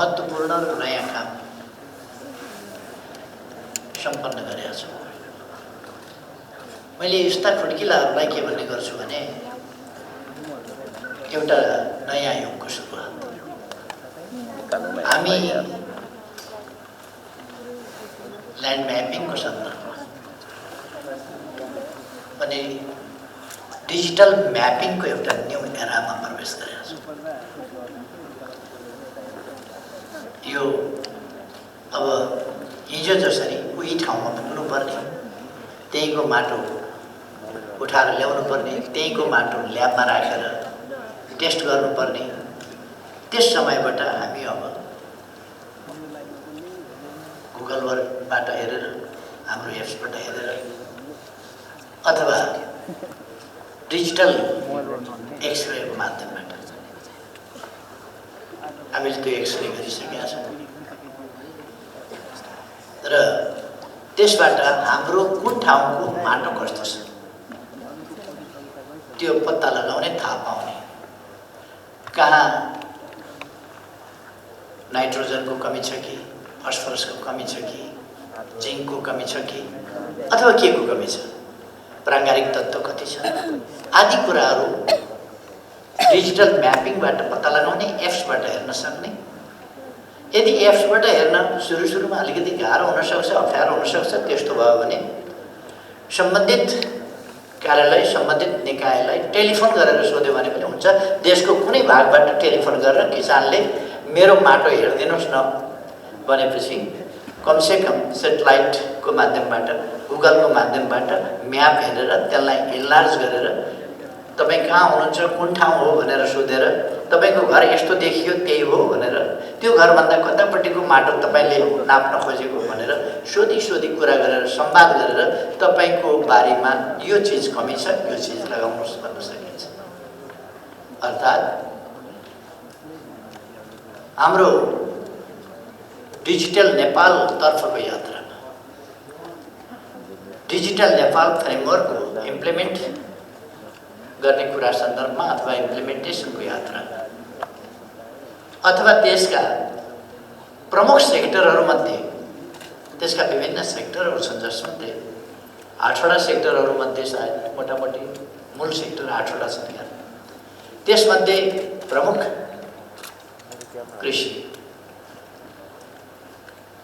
महत्त्वपूर्ण र नयाँ काम सम्पन्न गरेका छु। मैले यस्ता खुड्किलाहरूलाई के भन्ने गर्छु भने एउटा नयाँ युगको सुरुवात। हामी ल्यान्ड म्यापिङको सन्दर्भमा अनि डिजिटल म्यापिङको एउटा न्यू एरामा प्रवेश गरेका छौँ। यो अब हिजो जसरी उही ठाउँमा पुग्नुपर्ने, त्यहीँको माटो उठाएर ल्याउनु पर्ने, त्यहीँको माटो ल्याबमा राखेर टेस्ट गर्नुपर्ने, त्यस समयबाट हामी अब गुगलबाट हेरेर, हाम्रो एप्सबाट हेरेर अथवा डिजिटल एक्सरेको माध्यमबाट हामीले त्यो एक्सरे गरिसकेका छौँ र त्यसबाट हाम्रो कुन ठाउँको माटो कस्तो छ त्यो पत्ता लगाउने, थाहा पाउने, कहाँ नाइट्रोजनको कमी छ कि, फस्फरसको कमी छ कि, जिङ्कको कमी छ कि, अथवा के को कमी छ, प्राङ्गारिक तत्त्व कति छ आदि कुराहरू डिजिटल म्यापिङबाट पत्ता लगाउने, एप्सबाट हेर्न सक्ने। यदि एप्सबाट हेर्न सुरुमा अलिकति गाह्रो हुनसक्छ, अप्ठ्यारो हुनसक्छ, त्यस्तो भयो भने सम्बन्धित कार्यालय, सम्बन्धित निकायलाई टेलिफोन गरेर सोध्यो भने पनि हुन्छ। देशको कुनै भागबाट टेलिफोन गरेर किसानले मेरो माटो हेरिदिनुहोस् न भनेपछि कमसेकम सेटेलाइटको माध्यमबाट, गुगलको माध्यमबाट म्याप हेरेर त्यसलाई इन्लार्ज गरेर तपाईँ कहाँ हुनुहुन्छ, कुन ठाउँ हो भनेर सोधेर तपाईँको घर यस्तो देखियो त्यही हो भनेर, त्यो घरभन्दा कतापट्टिको माटो तपाईँले नाप्न खोजेको भनेर सोधी कुरा गरेर, संवाद गरेर तपाईँको बारीमा यो चिज कमी छ, यो चिज लगाउनुहोस् भन्न सकिन्छ। अर्थात् हाम्रो डिजिटल नेपालतर्फको यात्रामा, डिजिटल नेपाल फ्रेमवर्कको इम्प्लिमेन्ट गर्ने कुरा सन्दर्भमा अथवा इम्प्लिमेन्टेसनको यात्रा अथवा त्यसका प्रमुख सेक्टरहरूमध्ये, त्यसका विभिन्न सेक्टरहरू छन् जसमध्ये 8वटा सेक्टरहरूमध्ये सायद मोटामोटी मूल सेक्टर 8वटा छन् क्या। त्यसमध्ये प्रमुख कृषि,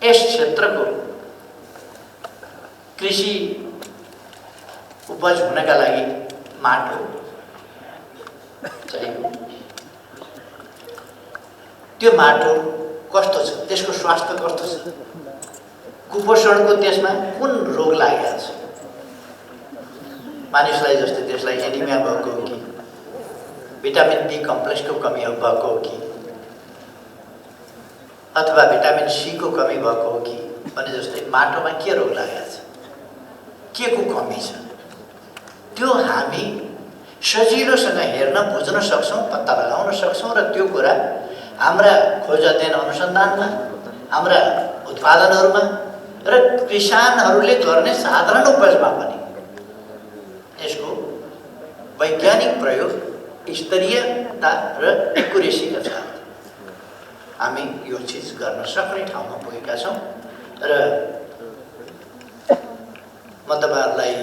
यस क्षेत्रको कृषि उपज हुनका लागि माटो चाहियो। त्यो माटो कस्तो छ, त्यसको स्वास्थ्य कस्तो छ, कुपोषणको त्यसमा कुन रोग लागेको छ, मानिसलाई जस्तै त्यसलाई एनिमिया भएको हो कि, भिटामिन बी कम्प्लेक्सको कमी भएको हो कि, अथवा भिटामिन सी को कमी भएको हो कि भने जस्तै माटोमा के रोग लागेको छ, के को कमी छ, त्यो हामी सजिलोसँग हेर्न, बुझ्न सक्छौँ, पत्ता लगाउन सक्छौँ र त्यो कुरा हाम्रा खोज अध्ययन अनुसन्धानमा, हाम्रा उत्पादनहरूमा र किसानहरूले गर्ने साधारण उपजमा पनि यसको वैज्ञानिक प्रयोग, स्तरीयता र एक्युरेसीका साथ हामी यो चिज गर्न सक्ने ठाउँमा पुगेका छौँ। र म तपाईँहरूलाई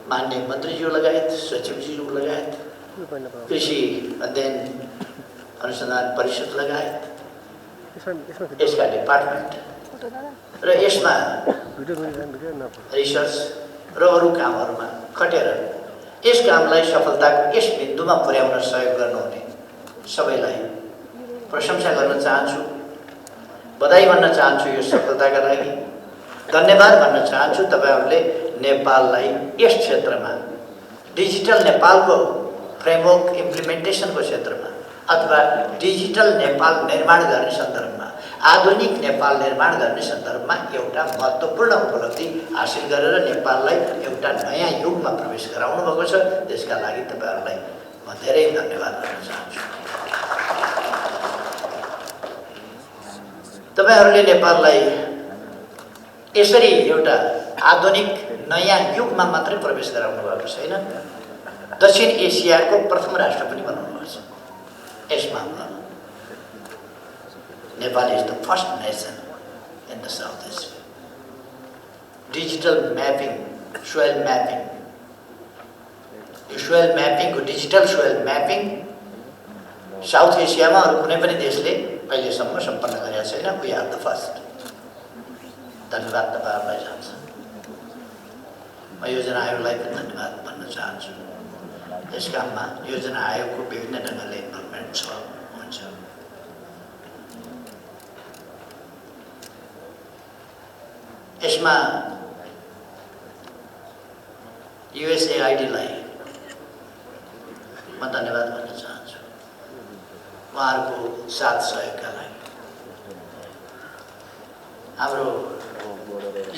मान्य मन्त्रीज्यू लगायत, सचिवज्यू लगायत, कृषि अध्ययन अनुसन्धान परिषद लगायत, यसका डिपार्टमेन्ट र यसमा रिसर्च र अरू कामहरूमा खटेर यस कामलाई सफलताको यस बिन्दुमा पुर्याउन सहयोग गर्नुहुने सबैलाई प्रशंसा गर्न चाहन्छु, बधाई भन्न चाहन्छु यो सफलताका लागि, धन्यवाद भन्न चाहन्छु। तपाईहरूले नेपाललाई यस क्षेत्रमा डिजिटल नेपालको फ्रेमवर्क इम्प्लिमेन्टेसनको क्षेत्रमा अथवा डिजिटल नेपाल निर्माण गर्ने सन्दर्भमा, आधुनिक नेपाल निर्माण गर्ने सन्दर्भमा एउटा महत्त्वपूर्ण उपलब्धि हासिल गरेर नेपाललाई एउटा नयाँ युगमा प्रवेश गराउनु भएको छ। त्यसका लागि तपाईहरूलाई म धेरै धन्यवाद भन्न चाहन्छु। तपाईहरूले नेपाललाई यसरी एउटा आधुनिक नयाँ युगमा मात्रै प्रवेश गराउनु भएको छैन, दक्षिण एसियाको प्रथम राष्ट्र पनि बनाउनु भएको छ। यस मामलामा Nepal is the first nation in the Southeast. Digital mapping, soil mapping. यो सोयल म्यापिङको डिजिटल सोयल म्यापिङ साउथ एसियामा अरू कुनै पनि देशले अहिलेसम्म सम्पन्न गरेका छैन। We are the first. धन्यवाद तपाईँहरूलाई जान्छ। म योजना आयोगलाई पनि धन्यवाद भन्न चाहन्छु। यस काममा योजना आयोगको विभिन्न ढङ्गले इन्भल्भमेन्ट छ हुन्छ। यसमा USAID-लाई म धन्यवाद भन्न चाहन्छु उहाँहरूको साथ सहयोगका लागि। हाम्रो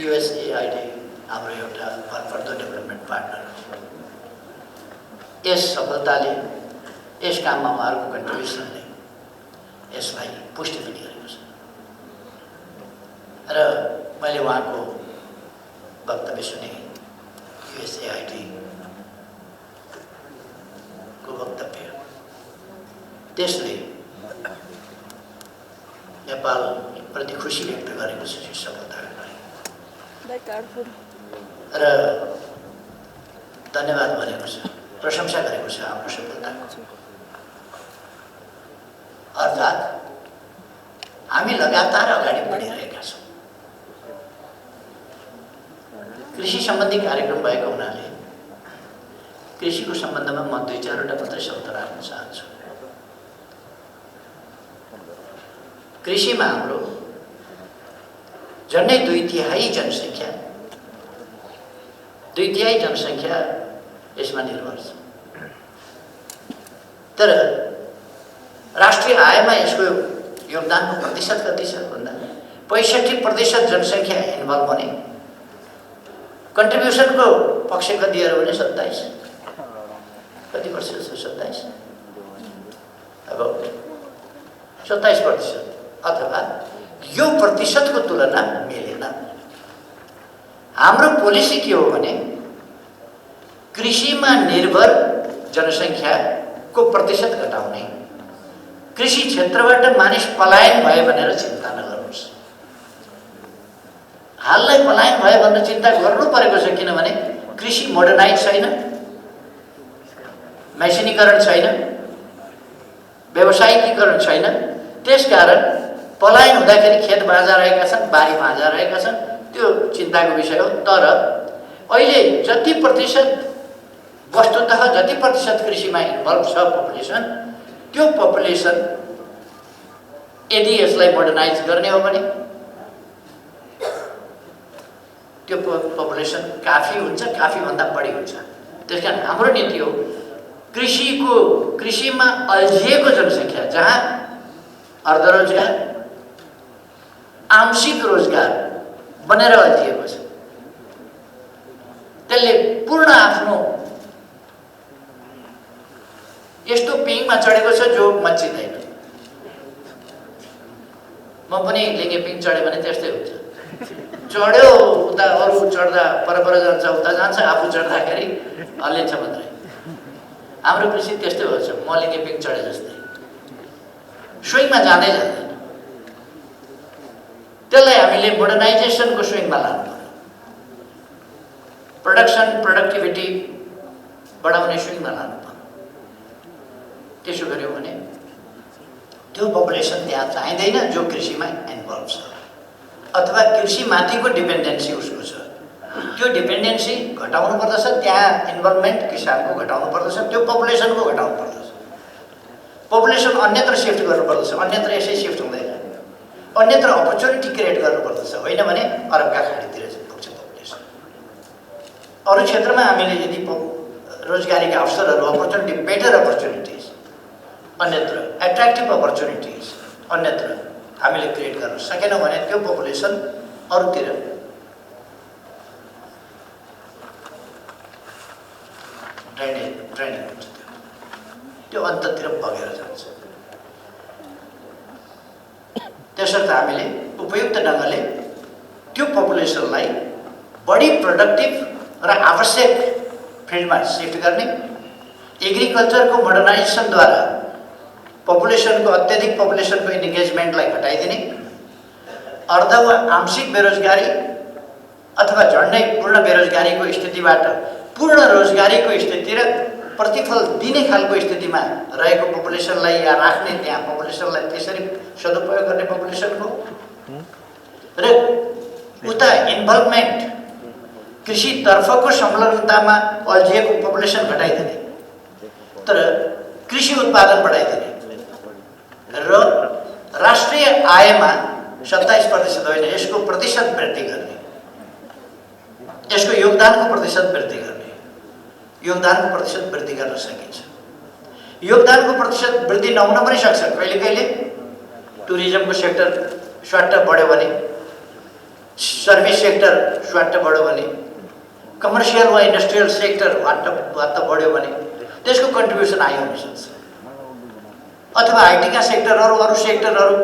USAID हाम्रो एउटा भरपर्दो डेभलपमेन्ट पार्टनर हो। यस सफलताले यस काममा उहाँहरूको कन्ट्रिब्युसनले यसलाई पुष्टि पनि गरेको छ र मैले उहाँको वक्तव्य सुने। USAID को वक्तव्य त्यसले नेपाल प्रति खुसी व्यक्त गरेको छ सफलताका लागि र धन्यवाद भनेको छ, प्रशंसा गरेको छ हाम्रो सफलताको। अर्थात् हामी लगातार अगाडि बढिरहेका छौँ। कृषि सम्बन्धी कार्यक्रम भएको हुनाले कृषिको सम्बन्धमा म 2-4वटा मात्रै शब्द राख्न चाहन्छु। कृषिमा हाम्रो झन्डै 2/3 जनसङ्ख्या यसमा निर्भर छ। तर राष्ट्रिय आयमा यसको योगदानको प्रतिशत कति छ भन्दा 65% जनसङ्ख्या इन्भल्भ हुने, कन्ट्रिब्युसनको पक्ष कति हो भने 27 कति प्रतिशत छ? 27 अब 27% अथवा यो प्रतिशतको तुलना मिलेन। हाम्रो पोलिसी के हो भने कृषिमा निर्भर जनसङ्ख्याको प्रतिशत घटाउने, कृषि क्षेत्रबाट मानिस पलायन भयो भनेर चिन्ता नगर्नुहोस्। हाललाई पलायन भयो भनेर चिन्ता गर्नु परेको छ, किनभने कृषि मोडर्नाइज छैन, मेसिनीकरण छैन, व्यावसायिकीकरण छैन। त्यसकारण पलायन हुँदाखेरि खेत बाजा रहेका छन्, बारी बाजा रहेका छन्, त्यो चिन्ताको विषय हो। तर अहिले जति प्रतिशत वस्तुतः जति प्रतिशत कृषिमा इन्भल्भ छ पपुलेसन, त्यो पपुलेसन यदि यसलाई मोडर्नाइज गर्ने हो भने त्यो पपुलेसन काफी हुन्छ, काफीभन्दा बढी हुन्छ। त्यसकारण हाम्रो नीति हो कृषिमा अल्झिएको जनसङ्ख्या, जहाँ अर्धरोजगार आंशिक रोजगार बनेर अल्झिएको छ, त्यसले पूर्ण आफ्नो यस्तो पिङमा चढेको छ जो मच्चिँदैन। म पनि लिङ्गे पिङ चढ्यो भने त्यस्तै हुन्छ। चढ्यो उता अरू चढ्दा परपर जान्छ, उता जान्छ, आफू चढ्दाखेरि हल्लिन्छ मात्रै। हाम्रो कृषि त्यस्तै हुन्छ, म लिङ्गे पिङ चढे जस्तै स्विङमा जाँदै जाँदैन। त्यसलाई हामीले मोडर्नाइजेसनको स्विङमा लानु पर्यो, प्रोडक्टिभिटी बढाउने स्विङमा लानु पर्यो। त्यसो गर्यो भने त्यो पपुलेसन त्यहाँ चाहिँदैन जो कृषिमा इन्भल्भ छ, अथवा कृषिमाथिको डिपेन्डेन्सी उसको छ, त्यो डिपेन्डेन्सी घटाउनु पर्दछ। त्यहाँ इन्भल्भमेन्ट किसानको घटाउनु पर्दछ, त्यो पपुलेसनको घटाउनु पर्दछ। पपुलेसन अन्यत्र सिफ्ट गर्नुपर्दछ, अन्यत्र यसै सिफ्ट हुँदैन, अन्यत्र अपर्च्युनिटी क्रिएट गर्नुपर्दछ, होइन भने अरबका खाडीतिर पुग्छ पपुलेसन। अरू क्षेत्रमा हामीले यदि रोजगारीका अवसरहरू, अपर्च्युनिटी, बेटर अपर्च्युनिटिज अन्यत्र, एट्र्याक्टिभ अपर्च्युनिटिज अन्यत्र हामीले क्रिएट गर्न सकेनौँ भने त्यो पपुलेसन अरूतिर ड्रेनिङ हुन्छ, त्यो अन्ततिर बगेर जान्छ। त्यसर्थ हामीले उपयुक्त ढङ्गले त्यो पपुलेसनलाई बढी प्रोडक्टिभ र आवश्यक फिल्डमा सिफ्ट गर्ने, एग्रिकल्चरको मोडर्नाइजेसनद्वारा पपुलेसनको अत्यधिक पपुलेसनको इन्गेजमेन्टलाई घटाइदिने, अर्ध वा आंशिक बेरोजगारी अथवा झन्डै पूर्ण बेरोजगारीको स्थितिबाट पूर्ण रोजगारीको स्थिति र प्रतिफल दिने खालको स्थितिमा रहेको पपुलेसनलाई या राख्ने, त्यहाँ पपुलेसनलाई त्यसरी सदुपयोग गर्ने पपुलेसनको, र उता इन्भल्भमेन्ट कृषितर्फको संलग्नतामा अल्झिएको पपुलेसन घटाइदिने तर कृषि उत्पादन बढाइदिने र राष्ट्रिय आयमा 27% होइन यसको प्रतिशत वृद्धि गर्ने, यसको योगदानको प्रतिशत वृद्धि गर्ने, योगदानको प्रतिशत वृद्धि गर्न सकिन्छ। योगदानको प्रतिशत वृद्धि नहुन पनि सक्छ। कहिले कहिले टुरिज्मको सेक्टर स्वाट्ट बढ्यो भने, सर्भिस सेक्टर स्वाट्ट बढ्यो भने, कमर्सियल वा इन्डस्ट्रियल सेक्टर वाट्ट बढ्यो भने त्यसको कन्ट्रिब्युसन आइ हुन सक्छ। अथवा आइटीका सेक्टरहरू, अरू सेक्टरहरू,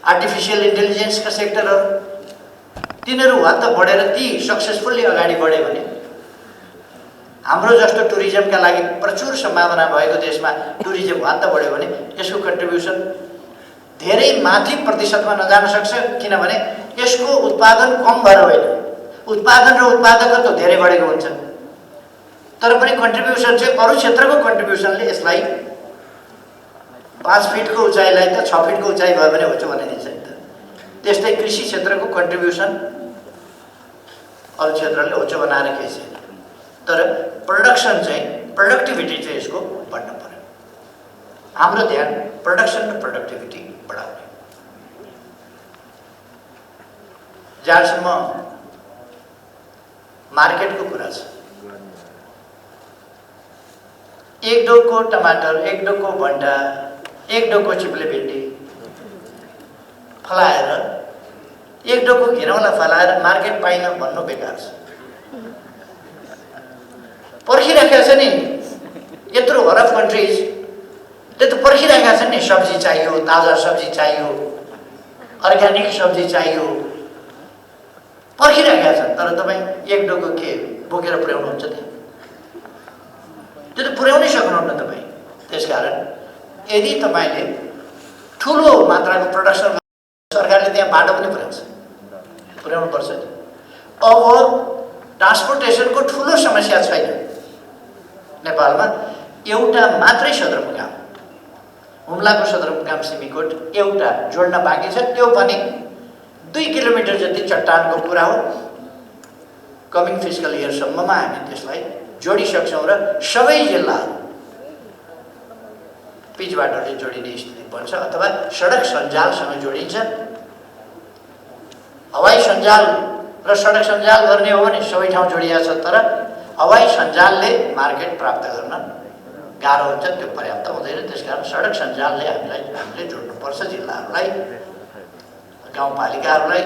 आर्टिफिसियल इन्टेलिजेन्सका सेक्टरहरू, तिनीहरू वात्त बढेर ती सक्सेसफुल्ली अगाडि बढ्यो भने हाम्रो जस्तो टुरिज्मका लागि प्रचुर सम्भावना भएको देशमा टुरिज्म वात्त बढ्यो भने यसको कन्ट्रिब्युसन धेरै माथि प्रतिशतमा नजान सक्छ। किनभने यसको उत्पादन कम भएर होइन, उत्पादन र उत्पादकत्व धेरै बढेको हुन्छ, तर पनि कन्ट्रिब्युसन चाहिँ अरू क्षेत्रको कन्ट्रिब्युसनले यसलाई 5 फिटको उचाइलाई त 6 फिटको उचाइ भयो भने होचो बनाइदिन्छ नि त। त्यस्तै कृषि क्षेत्रको कन्ट्रिब्युसन अरू क्षेत्रले होचो बनाएर केही छैन, तर प्रोडक्सन चाहिँ, प्रोडक्टिभिटी चाहिँ यसको बढ्न पर्यो। हाम्रो ध्यान प्रोडक्सन र प्रोडक्टिभिटी बढाउने। जहाँसम्म मार्केटको कुरा छ, एक डोको टमाटर, एक डोको भन्टा, एक डोको चिप्ले भिन्डी फलाएर, एक डोको घिरौँला फलाएर मार्केट पाइन भन्नु बेकार छ। पर्खिराखेका छ नि, यत्रो अरब कन्ट्रिजले त पर्खिराखेका छन् नि, सब्जी चाहियो, ताजा सब्जी चाहियो, अर्ग्यानिक सब्जी चाहियो, पर्खिराखेका छन्। तर तपाईँ एक डोको के बोकेर पुर्याउनुहुन्छ त्यहाँ? त्यो त पुर्याउनै सक्नुहुन्न तपाईँ। त्यसकारण यदि तपाईँले ठुलो मात्राको प्रोडक्सन, सरकारले त्यहाँ बाटो पनि पुर्याउनु पर्छ नि। अब ट्रान्सपोर्टेसनको ठुलो समस्या छैन नेपालमा। एउटा मात्रै सदरमुकाम, हुम्लाको सदरमुकाम सिमीकोट एउटा जोड्न बाँकी छ, त्यो पनि 2 किलोमिटर जति चट्टानको कुरा हो। कमिङ फिस्कल इयरसम्ममा हामी त्यसलाई जोडिसक्छौँ र सबै जिल्लाहरू पिच बाटोले जोडिने स्थिति बन्छ अथवा सडक सञ्जालसँग जोडिन्छ। हवाई सञ्जाल र सडक सञ्जाल गर्ने हो भने सबै ठाउँ जोडिया छ, तर हवाई सञ्जालले मार्केट प्राप्त गर्न गाह्रो हुन्छ, त्यो पर्याप्त हुँदैन। त्यसकारण सडक सञ्जालले हामीले जोड्नुपर्छ जिल्लाहरूलाई, गाउँपालिकाहरूलाई।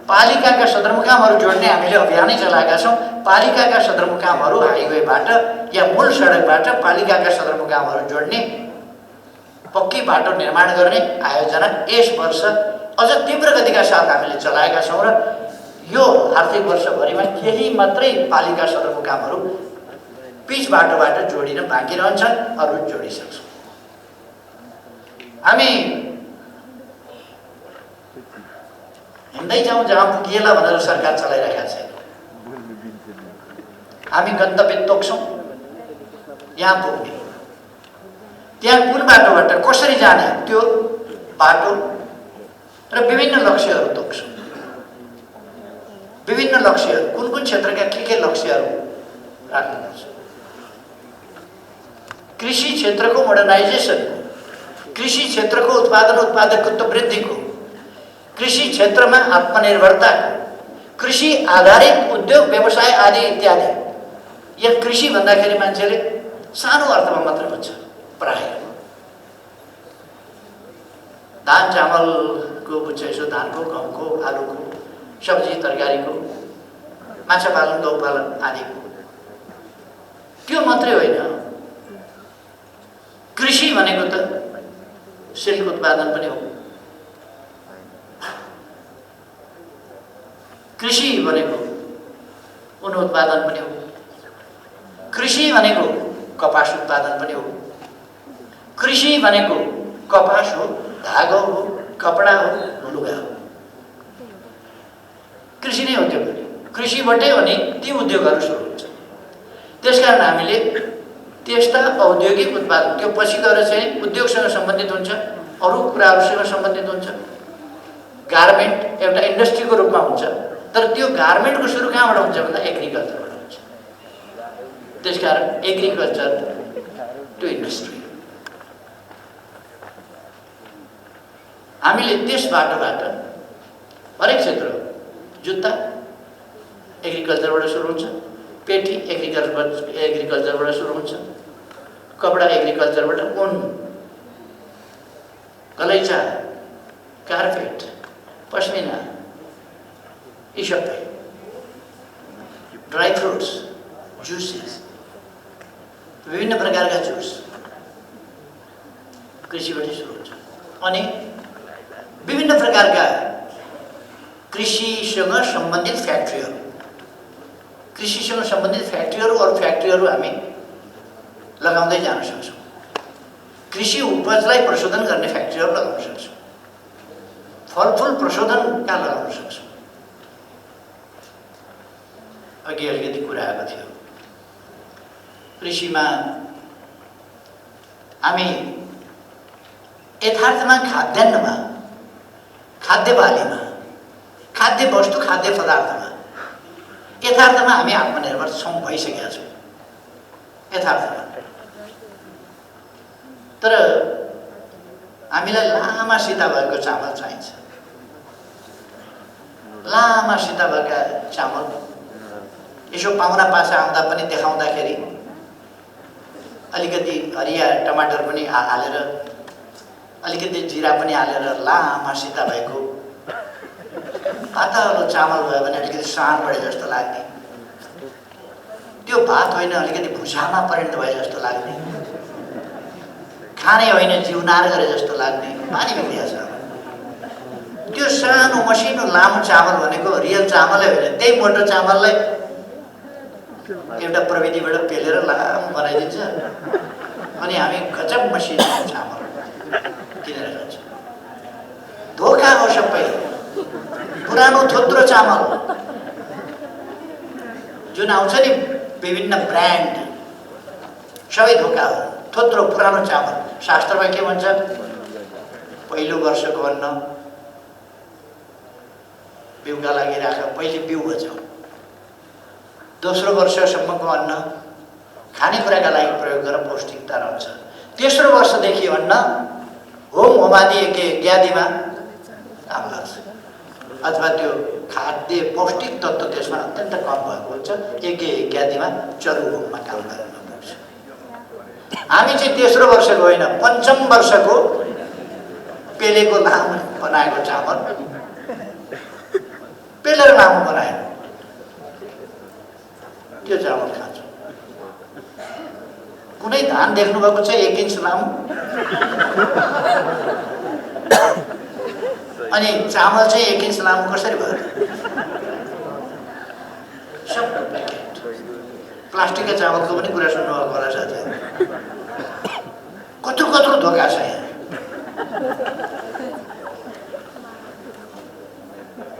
पालिकाका सदरमुकामहरू जोड्ने हामीले अभियानै चलाएका छौँ। पालिकाका सदरमुकामहरू हाइवेबाट या मूल सडकबाट पालिकाका सदरमुकामहरू जोड्ने पक्की बाटो निर्माण गर्ने आयोजना यस वर्ष अझ तीव्र गतिका साथ हामीले चलाएका छौँ र यो आर्थिक वर्षभरिमा केही मात्रै पालिका सदरमुकामहरू पिच बाटोबाट जोडिन बाँकी रहन्छन्, अरू जोडिसक्छौँ। हामी हिँड्दै जाउँ जहाँ पुगिएला भनेर सरकार चलाइरहेका छैन। हामी गन्तव्य तोक्छौँ, यहाँ पुग्ने, त्यहाँ कुन बाटोबाट कसरी जाने त्यो बाटो र विभिन्न लक्ष्यहरू तोक्छौँ। विभिन्न लक्ष्यहरू, कुन कुन क्षेत्रका के लक्ष्यहरू राख्नुपर्छ। कृषि क्षेत्रको मोडर्नाइजेसनको, कृषि क्षेत्रको उत्पादकत्व वृद्धिको, कृषि क्षेत्रमा आत्मनिर्भरताको, कृषि आधारित उद्योग व्यवसाय आदि इत्यादि। यहाँ कृषि भन्दाखेरि मान्छेले सानो अर्थमा मात्र बुझ्छ प्राय। धान चामलको बुझ्छ, यसो धानको, गहुँको, आलुको, सब्जी तरकारीको, माछा पालन, गौ पालन आदिको। त्यो मात्रै होइन, कृषि भनेको त सिल्क उत्पादन पनि हो। कृषि भनेको ऊन उत्पादन पनि हो। कृषि भनेको कपास उत्पादन पनि हो। कृषि कृषि भनेको कपास हो, धागो हो, कपडा हो, लुगा हो। कृषि नै हो त्यो पनि। कृषिबाटै अनि ती उद्योगहरू सुरु हुन्छ। त्यसकारण हामीले त्यस्ता औद्योगिक उत्पादन, त्यो पछि गएर चाहिँ उद्योगसँग सम्बन्धित हुन्छ, अरू कुराहरूसँग सम्बन्धित हुन्छ। गार्मेन्ट एउटा इन्डस्ट्रीको रूपमा हुन्छ, तर त्यो गार्मेन्टको सुरु कहाँबाट हुन्छ भन्दा एग्रिकल्चरबाट हुन्छ। त्यसकारण एग्रिकल्चर टु इन्डस्ट्री। हामीले त्यस बाटोबाट हरेक क्षेत्र, जुत्ता एग्रिकल्चरबाट सुरु हुन्छ, पेटी एग्रिकल्चरबाट सुरु हुन्छ, कपडा एग्रिकल्चरबाट, ऊन, गलैँचा, कार्पेट, पश्मिना, यी सबै, ड्राई फ्रुट्स, जुसेस, विभिन्न प्रकारका जुस कृषिबाट सुरु हुन्छ। अनि विभिन्न प्रकारका कृषिसँग सम्बन्धित फ्याक्ट्रीहरू, कृषिसँग सम्बन्धित फ्याक्ट्रीहरू, अरू फ्याक्ट्रीहरू हामी लगाउँदै जान सक्छौँ। कृषि उपजलाई प्रशोधन गर्ने फ्याक्ट्रीहरू लगाउन सक्छौँ, फलफुल प्रशोधन कहाँ लगाउन सक्छौँ। अघि अलिकति कुरा आएको थियो, कृषिमा हामी यथार्थमा खाद्यान्नमा, खाद्य बालीमा, खाद्य वस्तु, खाद्य पदार्थमा यथार्थमा हामी आत्मनिर्भर छौँ, भइसकेका छौँ यथार्थमा। तर हामीलाई लामा सिता भएको चामल चाहिन्छ। लामा सिता भएका चामल यसो पाहुना पासा आउँदा पनि देखाउँदाखेरि अलिकति हरिया टमाटर पनि हालेर, अलिकति जिरा पनि हालेर लामा सिता भएको पातलो चामल भयो भने अलिकति साँड बढे जस्तो लाग्ने, त्यो भात होइन अलिकति भुसामा परिणत भए जस्तो लाग्ने, खाने होइन जिउनार गरे जस्तो लाग्ने पानी बिग्रिया छ। त्यो सानो मसिनो लामो चामल भनेको रियल चामलै होइन, त्यही मोटो चामललाई एउटा प्रविधिबाट पेलेर लामो बनाइदिन्छ अनि हामी गजब मसिनो चामल किनेर खान्छौँ। धोका हो सबै। पुरानो थोत्रो चामल जुन आउँछ नि विभिन्न ब्रान्ड, सबै धोका हो। थोत्रो पुरानो चामल, शास्त्रमा के भन्छ, पहिलो वर्षको अन्न बिउका लागि राख, पहिले बिउ बचाऊ। दोस्रो वर्षसम्मको अन्न खानेकुराका लागि प्रयोग गरेर पौष्टिकता रहन्छ। तेस्रो वर्षदेखि अन्न होम होमादि इत्यादिमा काम गर्छ, अथवा त्यो खाद्य पौष्टिक तत्त्व त्यसमा अत्यन्त कम भएको हुन्छ, इत्यादिमा चरु होममा काम गर्न पर्छ। हामी चाहिँ तेस्रो वर्षको होइन, पञ्चम वर्षको पेलेको लामो बनाएको चामल पेलेर लामो बनाएको त्यो चामल खान्छौँ। कुनै धान देख्नुभएको छ 1 इन्च लामो, अनि चामल चाहिँ 1 इन्च लामो कसरी भयो? सब प्याकेट। प्लास्टिकका चामलको पनि कुरा सुन्नुभएको होला साथीहरू। कत्रो कत्रो धोका छ यहाँ।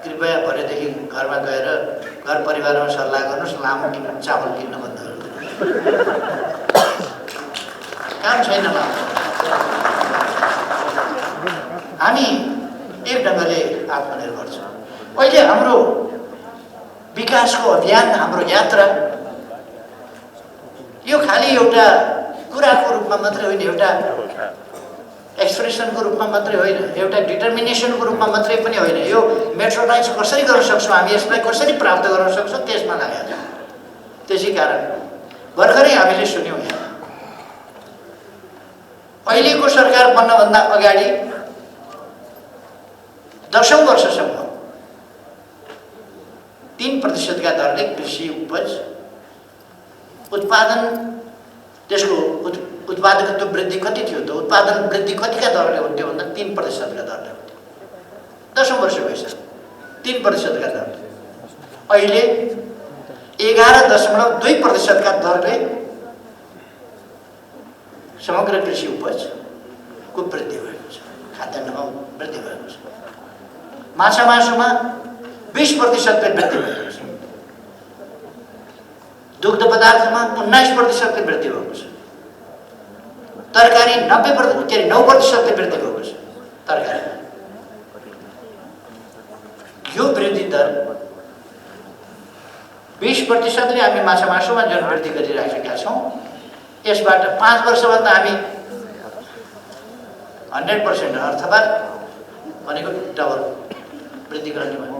कृपया भरेदेखि घरमा गएर घर परिवारमा सल्लाह गर्नुहोस्, लामो चामल किन्न बन्द गर्नुहोस्। काम छैन लामो। हामी एक ढङ्गले आत्मनिर्भर छौँ। अहिले हाम्रो विकासको अभियान, हाम्रो यात्रा यो खालि एउटा कुराको रूपमा मात्रै होइन, एउटा एक्सप्रेसनको रूपमा मात्रै होइन, एउटा डिटर्मिनेसनको रूपमा मात्रै पनि होइन। यो मेट्रोलाइज कसरी गर्न सक्छौँ, हामी यसलाई कसरी प्राप्त गर्न सक्छौँ, त्यसमा लागेको छ। त्यसै कारण भर्खरै हामीले सुन्यौँ, अहिलेको सरकार बन्नभन्दा अगाडि 10औं वर्षसम्म 3% का दरले कृषि उपज उत्पादन, त्यसको उत्पादकत्व वृद्धि कति थियो त? उत्पादन वृद्धि कतिका दरले हुन्थ्यो भन्दा 3% का दरले हुन्थ्यो। 10औं वर्ष भइसक्यो 3% का दरले। अहिले 11.2% का दरले समग्र कृषि उपज को वृद्धि भएको छ, खाद्यान्नमा वृद्धि भएको छ। माछा मासुमा 20% वृद्धि भएको छ, दुग्ध पदार्थमा 19% वृद्धि भएको छ, तरकारी 9% वृद्धि भएको छ। तरकारी यो वृद्धि दर 20%ले हामी माछा मासुमा जुन वृद्धि गरिराखेका छौँ, यसबाट 5 वर्षभन्दा हामी 100% अथवा भनेको डबल वृद्धि गर्ने भयो।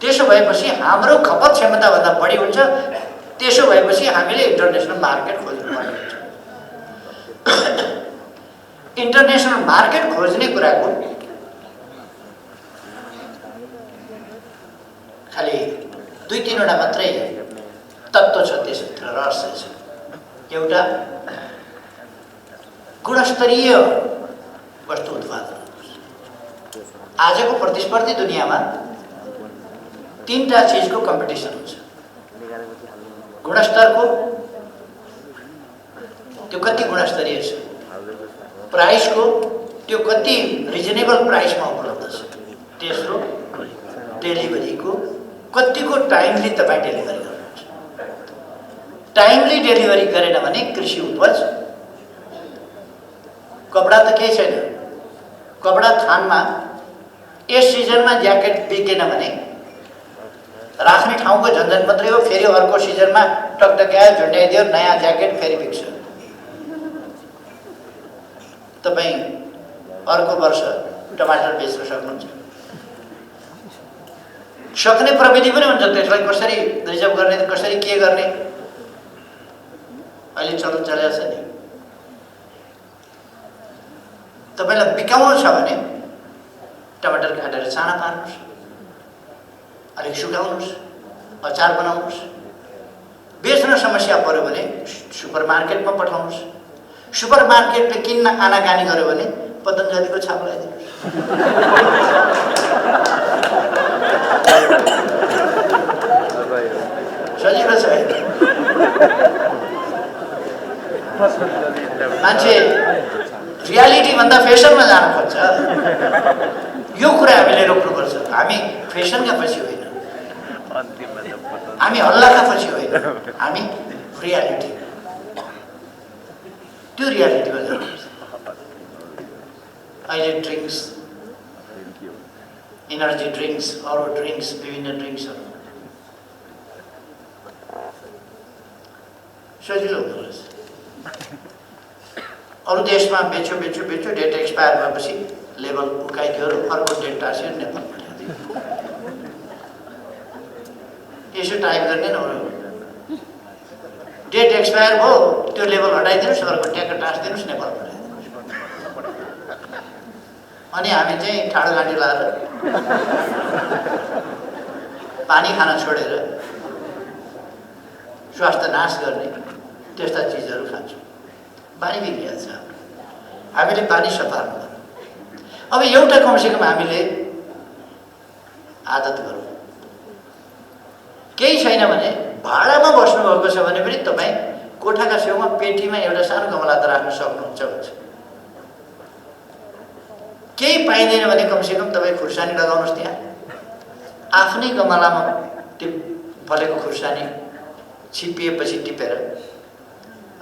त्यसो भएपछि हाम्रो खपत क्षमताभन्दा बढी हुन्छ। त्यसो भएपछि हामीले इन्टरनेसनल मार्केट खोज्नुपर्ने हुन्छ। इन्टरनेसनल मार्केट खोज्ने कुराको खालि 2-3वटा मात्रै तत्त्व छ, त्यसभित्र रहस्य छ। एउटा गुणस्तरीय वस्तु उत्पादन। आजको प्रतिस्पर्धी दुनियाँमा 3टा चिजको कम्पिटिसन हुन्छ। गुणस्तरको, त्यो कति गुणस्तरीय छ, प्राइसको, त्यो कति रिजनेबल प्राइसमा उपलब्ध छ, तेस्रो डेलिभरीको, कतिको टाइमली तपाईँ डेलिभरी गर्नुहुन्छ। टाइमली डेलिभरी गरेन भने कृषि उपज, कपडा त केही छैन, कपडा थानमा यस सिजनमा ज्याकेट बिकेन भने राख्ने ठाउँको झन्झट मात्रै हो। फेरि अर्को सिजनमा टकटक्यायो, झुन्ड्याइदियो, नयाँ ज्याकेट फेरि बिक्छ। तपाईँ अर्को वर्ष टमाटर बेच्न सक्नुहुन्छ। सक्ने प्रविधि पनि हुन्छ, त्यसलाई कसरी रिजर्भ गर्ने, कसरी के गर्ने अहिले चलन चलेको छ नि। तपाईँलाई बिकाउनु छ भने टमाटर काटेर चाना पार्नुहोस्, अलिक सुकाउनुहोस्, अचार बनाउनुहोस्। बेच्न समस्या पर्यो भने सुपरमार्केटमा पठाउनुहोस्। सुपरमार्केटले किन्न आनाकानी गर्यो भने पतञ्जलीको छाप लगाइदिनुहोस्। सजिलो छ। मान्छे रियालिटी भन्दा फेसनमा जानु खोज्छ। यो कुरा हामीले रोक्नुपर्छ। हामी फेसनका पछि होइन, हामी हल्लाका पछि होइन, हामी रियालिटी, त्यो रियालिटीमा जानुपर्छ। अहिले ड्रिङ्क्स, एनर्जी ड्रिङ्क्स, अरू ड्रिङ्क्स, विभिन्न ड्रिङ्क्सहरू सजिलो हुँदो रहेछ। अरू देशमा बेच्यो, डेट एक्सपायर भएपछि लेबल उकाइदियो र अर्को डेट टाँसेर नेपाल पठाइदियो। यसो टाइप गर्ने न, डेट एक्सपायर भयो, त्यो लेबल हटाइदिनुहोस्, अर्को ट्याक्क टाँसिदिनुहोस्, नेपाल पठाइदिनुहोस्। अनि हामी चाहिँ ठाडो घाँटी लाएर पानी खान छोडेर स्वास्थ्य नाश गर्ने त्यस्ता चिजहरू खान्छौँ। बानी बिग्रिया छ। हामीले पानी सफा गर्नु। अब एउटा कमसेकम हामीले आदत गरौँ। केही छैन भने भाडामा बस्नुभएको छ भने पनि तपाईँ कोठाका छेउमा पेटीमा एउटा सानो गमला त राख्न सक्नुहुन्छ हुन्छ। केही पाइँदैन भने कमसेकम तपाईँ खुर्सानी लगाउनुहोस्। त्यहाँ आफ्नै गमलामा त्यो फलेको खुर्सानी छिपिएपछि टिपेर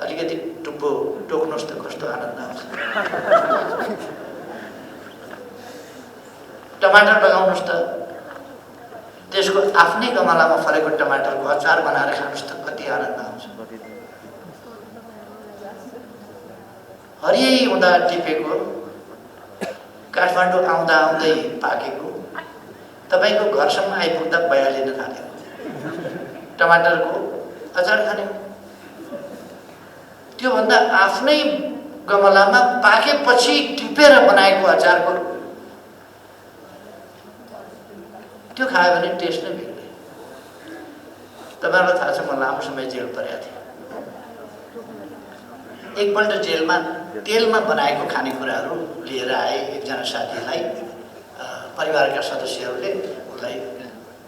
अलिकति टुप्पो टोक्नुहोस् त कस्तो आनन्द आउँछ। टमाटर लगाउनुहोस् त, त्यसको आफ्नै गमलामा फलेको टमाटरको अचार बनाएर खानुहोस् त कति आनन्द आउँछ। हरियै हुँदा टिपेको, काठमाडौँ आउँदा आउँदै पाकेको, तपाईँको घरसम्म आइपुग्दा भइहालिन थाल्यो। टमाटरको अचार खाने, त्योभन्दा आफ्नै गमलामा पाकेपछि टिपेर बनाएको अचारको त्यो खायो भने टेस्ट नै बिग्रियो। तपाईँहरूलाई थाहा छ, म लामो समय जेल परेको थिएँ। एकपल्ट जेलमा तेलमा बनाएको खानेकुराहरू लिएर आए। एकजना साथीलाई परिवारका सदस्यहरूले उसलाई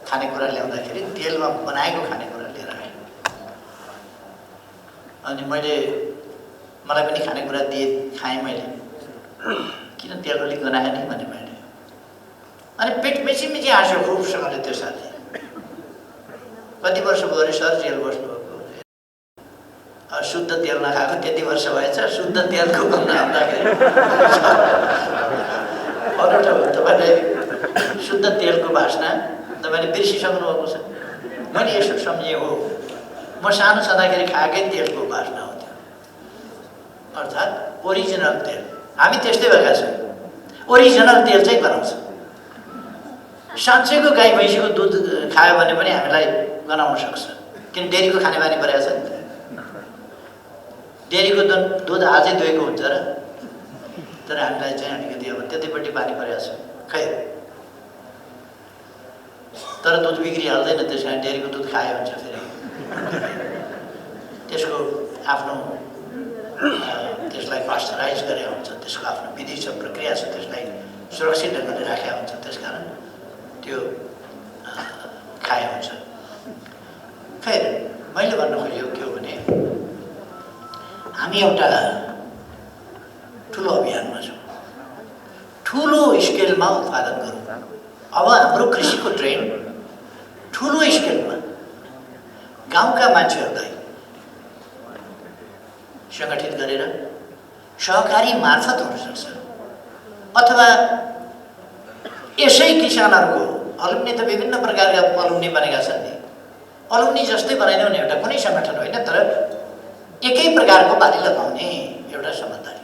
खानेकुरा ल्याउँदाखेरि तेलमा बनाएको खानेकुरा लिएर आए। अनि मलाई पनि खानेकुरा दिए, खाएँ मैले। किन तेल अलिक गनायो नि भने मैले। अनि पेट मिची मिची हाँस्यो खुबसँगले त्यो साथी। कति वर्ष भयो अरे सर जेल बस्नुभएको? शुद्ध तेल नखाएको त्यति वर्ष भएछ। शुद्ध तेलको गन्ध आउँदाखेरि अनौठो भयो। तपाईँले शुद्ध तेलको बास्ना तपाईँले बिर्सिसक्नु भएको छ। मैले यसो सम्झेँ हो, म सानो छँदाखेरि खाएकै तेलको बास्ना हुन्थ्यो, अर्थात् ओरिजिनल तेल। हामी त्यस्तै भएका छौँ, ओरिजिनल तेल चाहिँ बनाउँछ। साँच्चैको गाई भैँसीको दुध खायो भने पनि हामीलाई गनाउन सक्छ, किन डेरीको खाने बानी परेको छ नि त। डेरीको दुध आजै दुहेको हुन्छ र, तर हामीलाई चाहिँ अलिकति अब त्यतैपट्टि बानी परेको छ। खै तर दुध बिग्रिहाल्दैन, त्यस कारण डेरीको दुध खायो हुन्छ। फेरि त्यसको आफ्नो त्यसलाई पास्चराइज गरे हुन्छ, त्यसको आफ्नो विधि छ, प्रक्रिया छ, त्यसलाई सुरक्षित ढङ्गले राखेका हुन्छ, त्यस कारण त्यो खाए हुन्छ। खैर मैले भन्नु खोजेको के हो भने हामी एउटा ठुलो अभियानमा छौँ, ठुलो स्केलमा उत्पादन गरौँ। अब हाम्रो कृषिको ट्रेन्ड ठुलो स्केलमा गाउँका मान्छेहरूलाई सङ्गठित गरेर सहकारी मार्फत हुन सक्छ, अथवा यसै किसानहरूको अलुम्नी त विभिन्न प्रकारका अलुम्नी बनेका छन् नि। अलुम्नी जस्तै बनाइदियो भने एउटा कुनै सङ्गठन होइन, तर एकै प्रकारको बाली लगाउने एउटा समझदारी।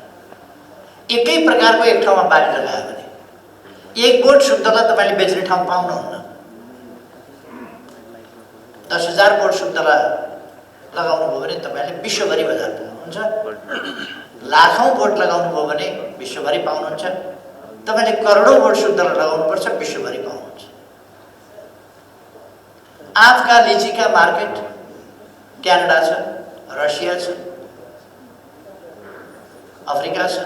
एकै प्रकारको एक ठाउँमा बाली लगायो भने 1 बोट सुन्तला तपाईँले बेच्ने ठाउँ पाउनुहुन्न। 10,000 बोट सुन्तला लगाउनु भयो भने तपाईँले विश्वभरि बजार पाउनुहुन्छ। लाखौँ बोट लगाउनु भयो भने विश्वभरि पाउनुहुन्छ। तपाईँले करोडौँ बोट सुन्तला लगाउनुपर्छ, विश्वभरि पाउनुहुन्छ। आँपका लिचीका मार्केट क्यानाडा छ, रसिया छ, अफ्रिका छ,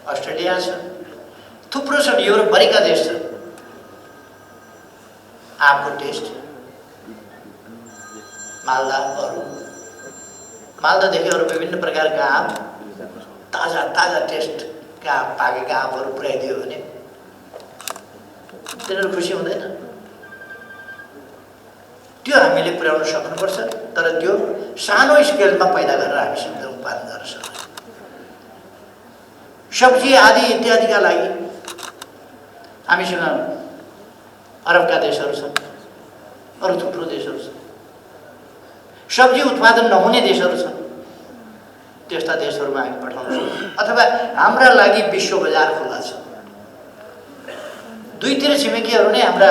अस्ट्रेलिया छ, थुप्रो छन्, युरोपभरिका देश छन्। आँपको टेस्ट मालदा, अरू मालदादेखि अरू विभिन्न प्रकारका आँप, ताजा ताजा टेस्टका पाकेका आँपहरू पुर्याइदियो भने तिनीहरू खुसी हुँदैन। त्यो हामीले पुर्याउन सक्नुपर्छ, तर त्यो सानो स्केलमा पैदा गरेर हामीसँग उत्पादन गर्न सक्छौँ। सब्जी आदि इत्यादिका लागि हामीसँग अरबका देशहरू छन्, अरू थुप्रो देशहरू छन्। सब्जी उत्पादन नहुने देशहरू छन्, त्यस्ता देशहरूमा हामी पठाउन सक्छौँ। अथवा हाम्रा लागि विश्व बजार खुला छ। दुईतिर छिमेकीहरू नै हाम्रा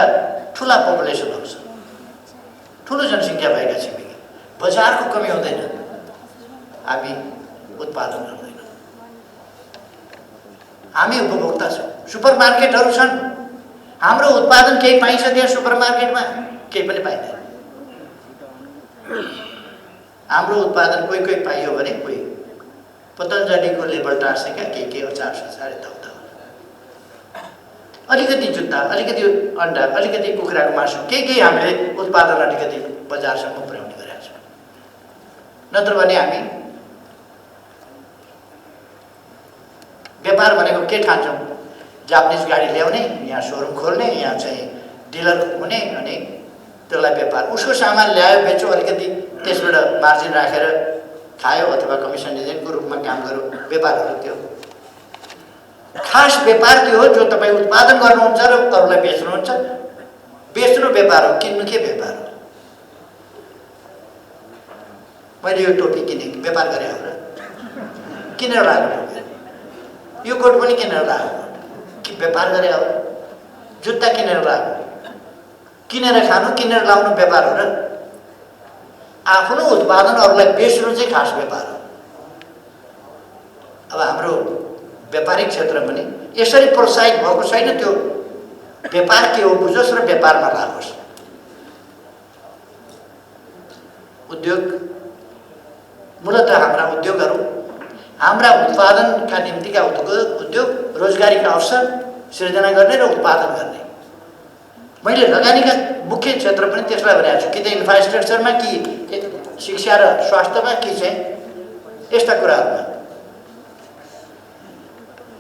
ठुला पपुलेसनहरू छन्, ठुलो जनसङ्ख्या भएका छिमेकी। बजारको कमी हुँदैन, हामी उत्पादन गर्दैनौँ। हामी उपभोक्ता छौँ। सुपरमार्केटहरू छन्, हाम्रो उत्पादन केही पाइन्छ त्यहाँ सुपरमार्केटमा? केही पनि पाइँदैन। हाम्रो उत्पादन कोही कोही पाइयो भने कोही पतञ्जलीको लेबल टाँसेका के अचार सचार यताउता, अलिकति जुत्ता, अलिकति अन्डा, अलिकति कुखुराको मासु, केही हामीले उत्पादन अलिकति बजारसम्म पुर्याउने गरेका छौँ। नत्र भने हामी व्यापार भनेको के ठान्छौँ? जापानिज गाडी ल्याउने, यहाँ सोरुम खोल्ने, यहाँ चाहिँ डिलर हुने, अनि त्यसलाई व्यापार। उसको सामान ल्यायो, बेच्यो, अलिकति त्यसबाट मार्जिन राखेर खायो, अथवा कमिसन एजेन्टको रूपमा काम गर्यो। व्यापारहरू त्यो खास व्यापार त्यो हो जो तपाईँ उत्पादन गर्नुहुन्छ र अरूलाई बेच्नुहुन्छ। बेच्नु व्यापार हो, किन्नु के व्यापार हो? मैले यो टोपी किने, व्यापार गरेँ हो र? किनेर लगाएको टोपी, यो कोट पनि किनेर लगाएको, कि व्यापार गरे हो? जुत्ता किनेर लगाएको, किनेर खानु, किनेर लाउनु व्यापार हो र? आफ्नो उत्पादन अरूलाई बेच्नु चाहिँ खास व्यापार हो। अब हाम्रो व्यापारिक क्षेत्र पनि यसरी प्रोत्साहित भएको छैन। त्यो व्यापार के हो बुझोस् र व्यापारमा लागोस्। उद्योग मूलतः हाम्रा उद्योगहरू हाम्रा उत्पादनका निम्तिका उद्योग रोजगारीका अवसर सृजना गर्ने र उत्पादन गर्ने। मैले लगानीका मुख्य क्षेत्र पनि त्यसलाई भनेको छु, कि त इन्फ्रास्ट्रक्चरमा, कि शिक्षा र स्वास्थ्यमा, कि चाहिँ यस्ता कुराहरूमा।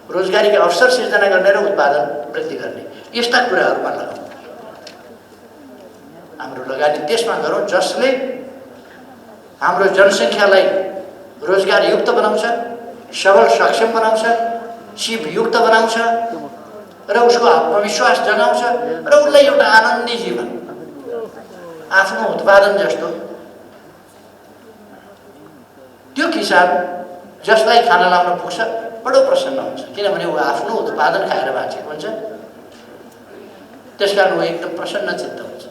रोजगारीका अवसर सिर्जना गर्ने र उत्पादन वृद्धि गर्ने यस्ता कुराहरूमा लगाउँ। हाम्रो लगानी त्यसमा गरौँ जसले हाम्रो जनसङ्ख्यालाई रोजगारयुक्त बनाउँछ, सबल सक्षम बनाउँछ, सिपयुक्त बनाउँछ र उसको आत्मविश्वास जगाउँछ र उसलाई एउटा आनन्दी जीवन आफ्नो उत्पादन जस्तो। त्यो किसान जसलाई खाना लाउन पुग्छ बडो प्रसन्न हुन्छ, किनभने ऊ आफ्नो उत्पादन खाएर बाँचेको हुन्छ। त्यसकारण ऊ एकदम प्रसन्न चित्त हुन्छ।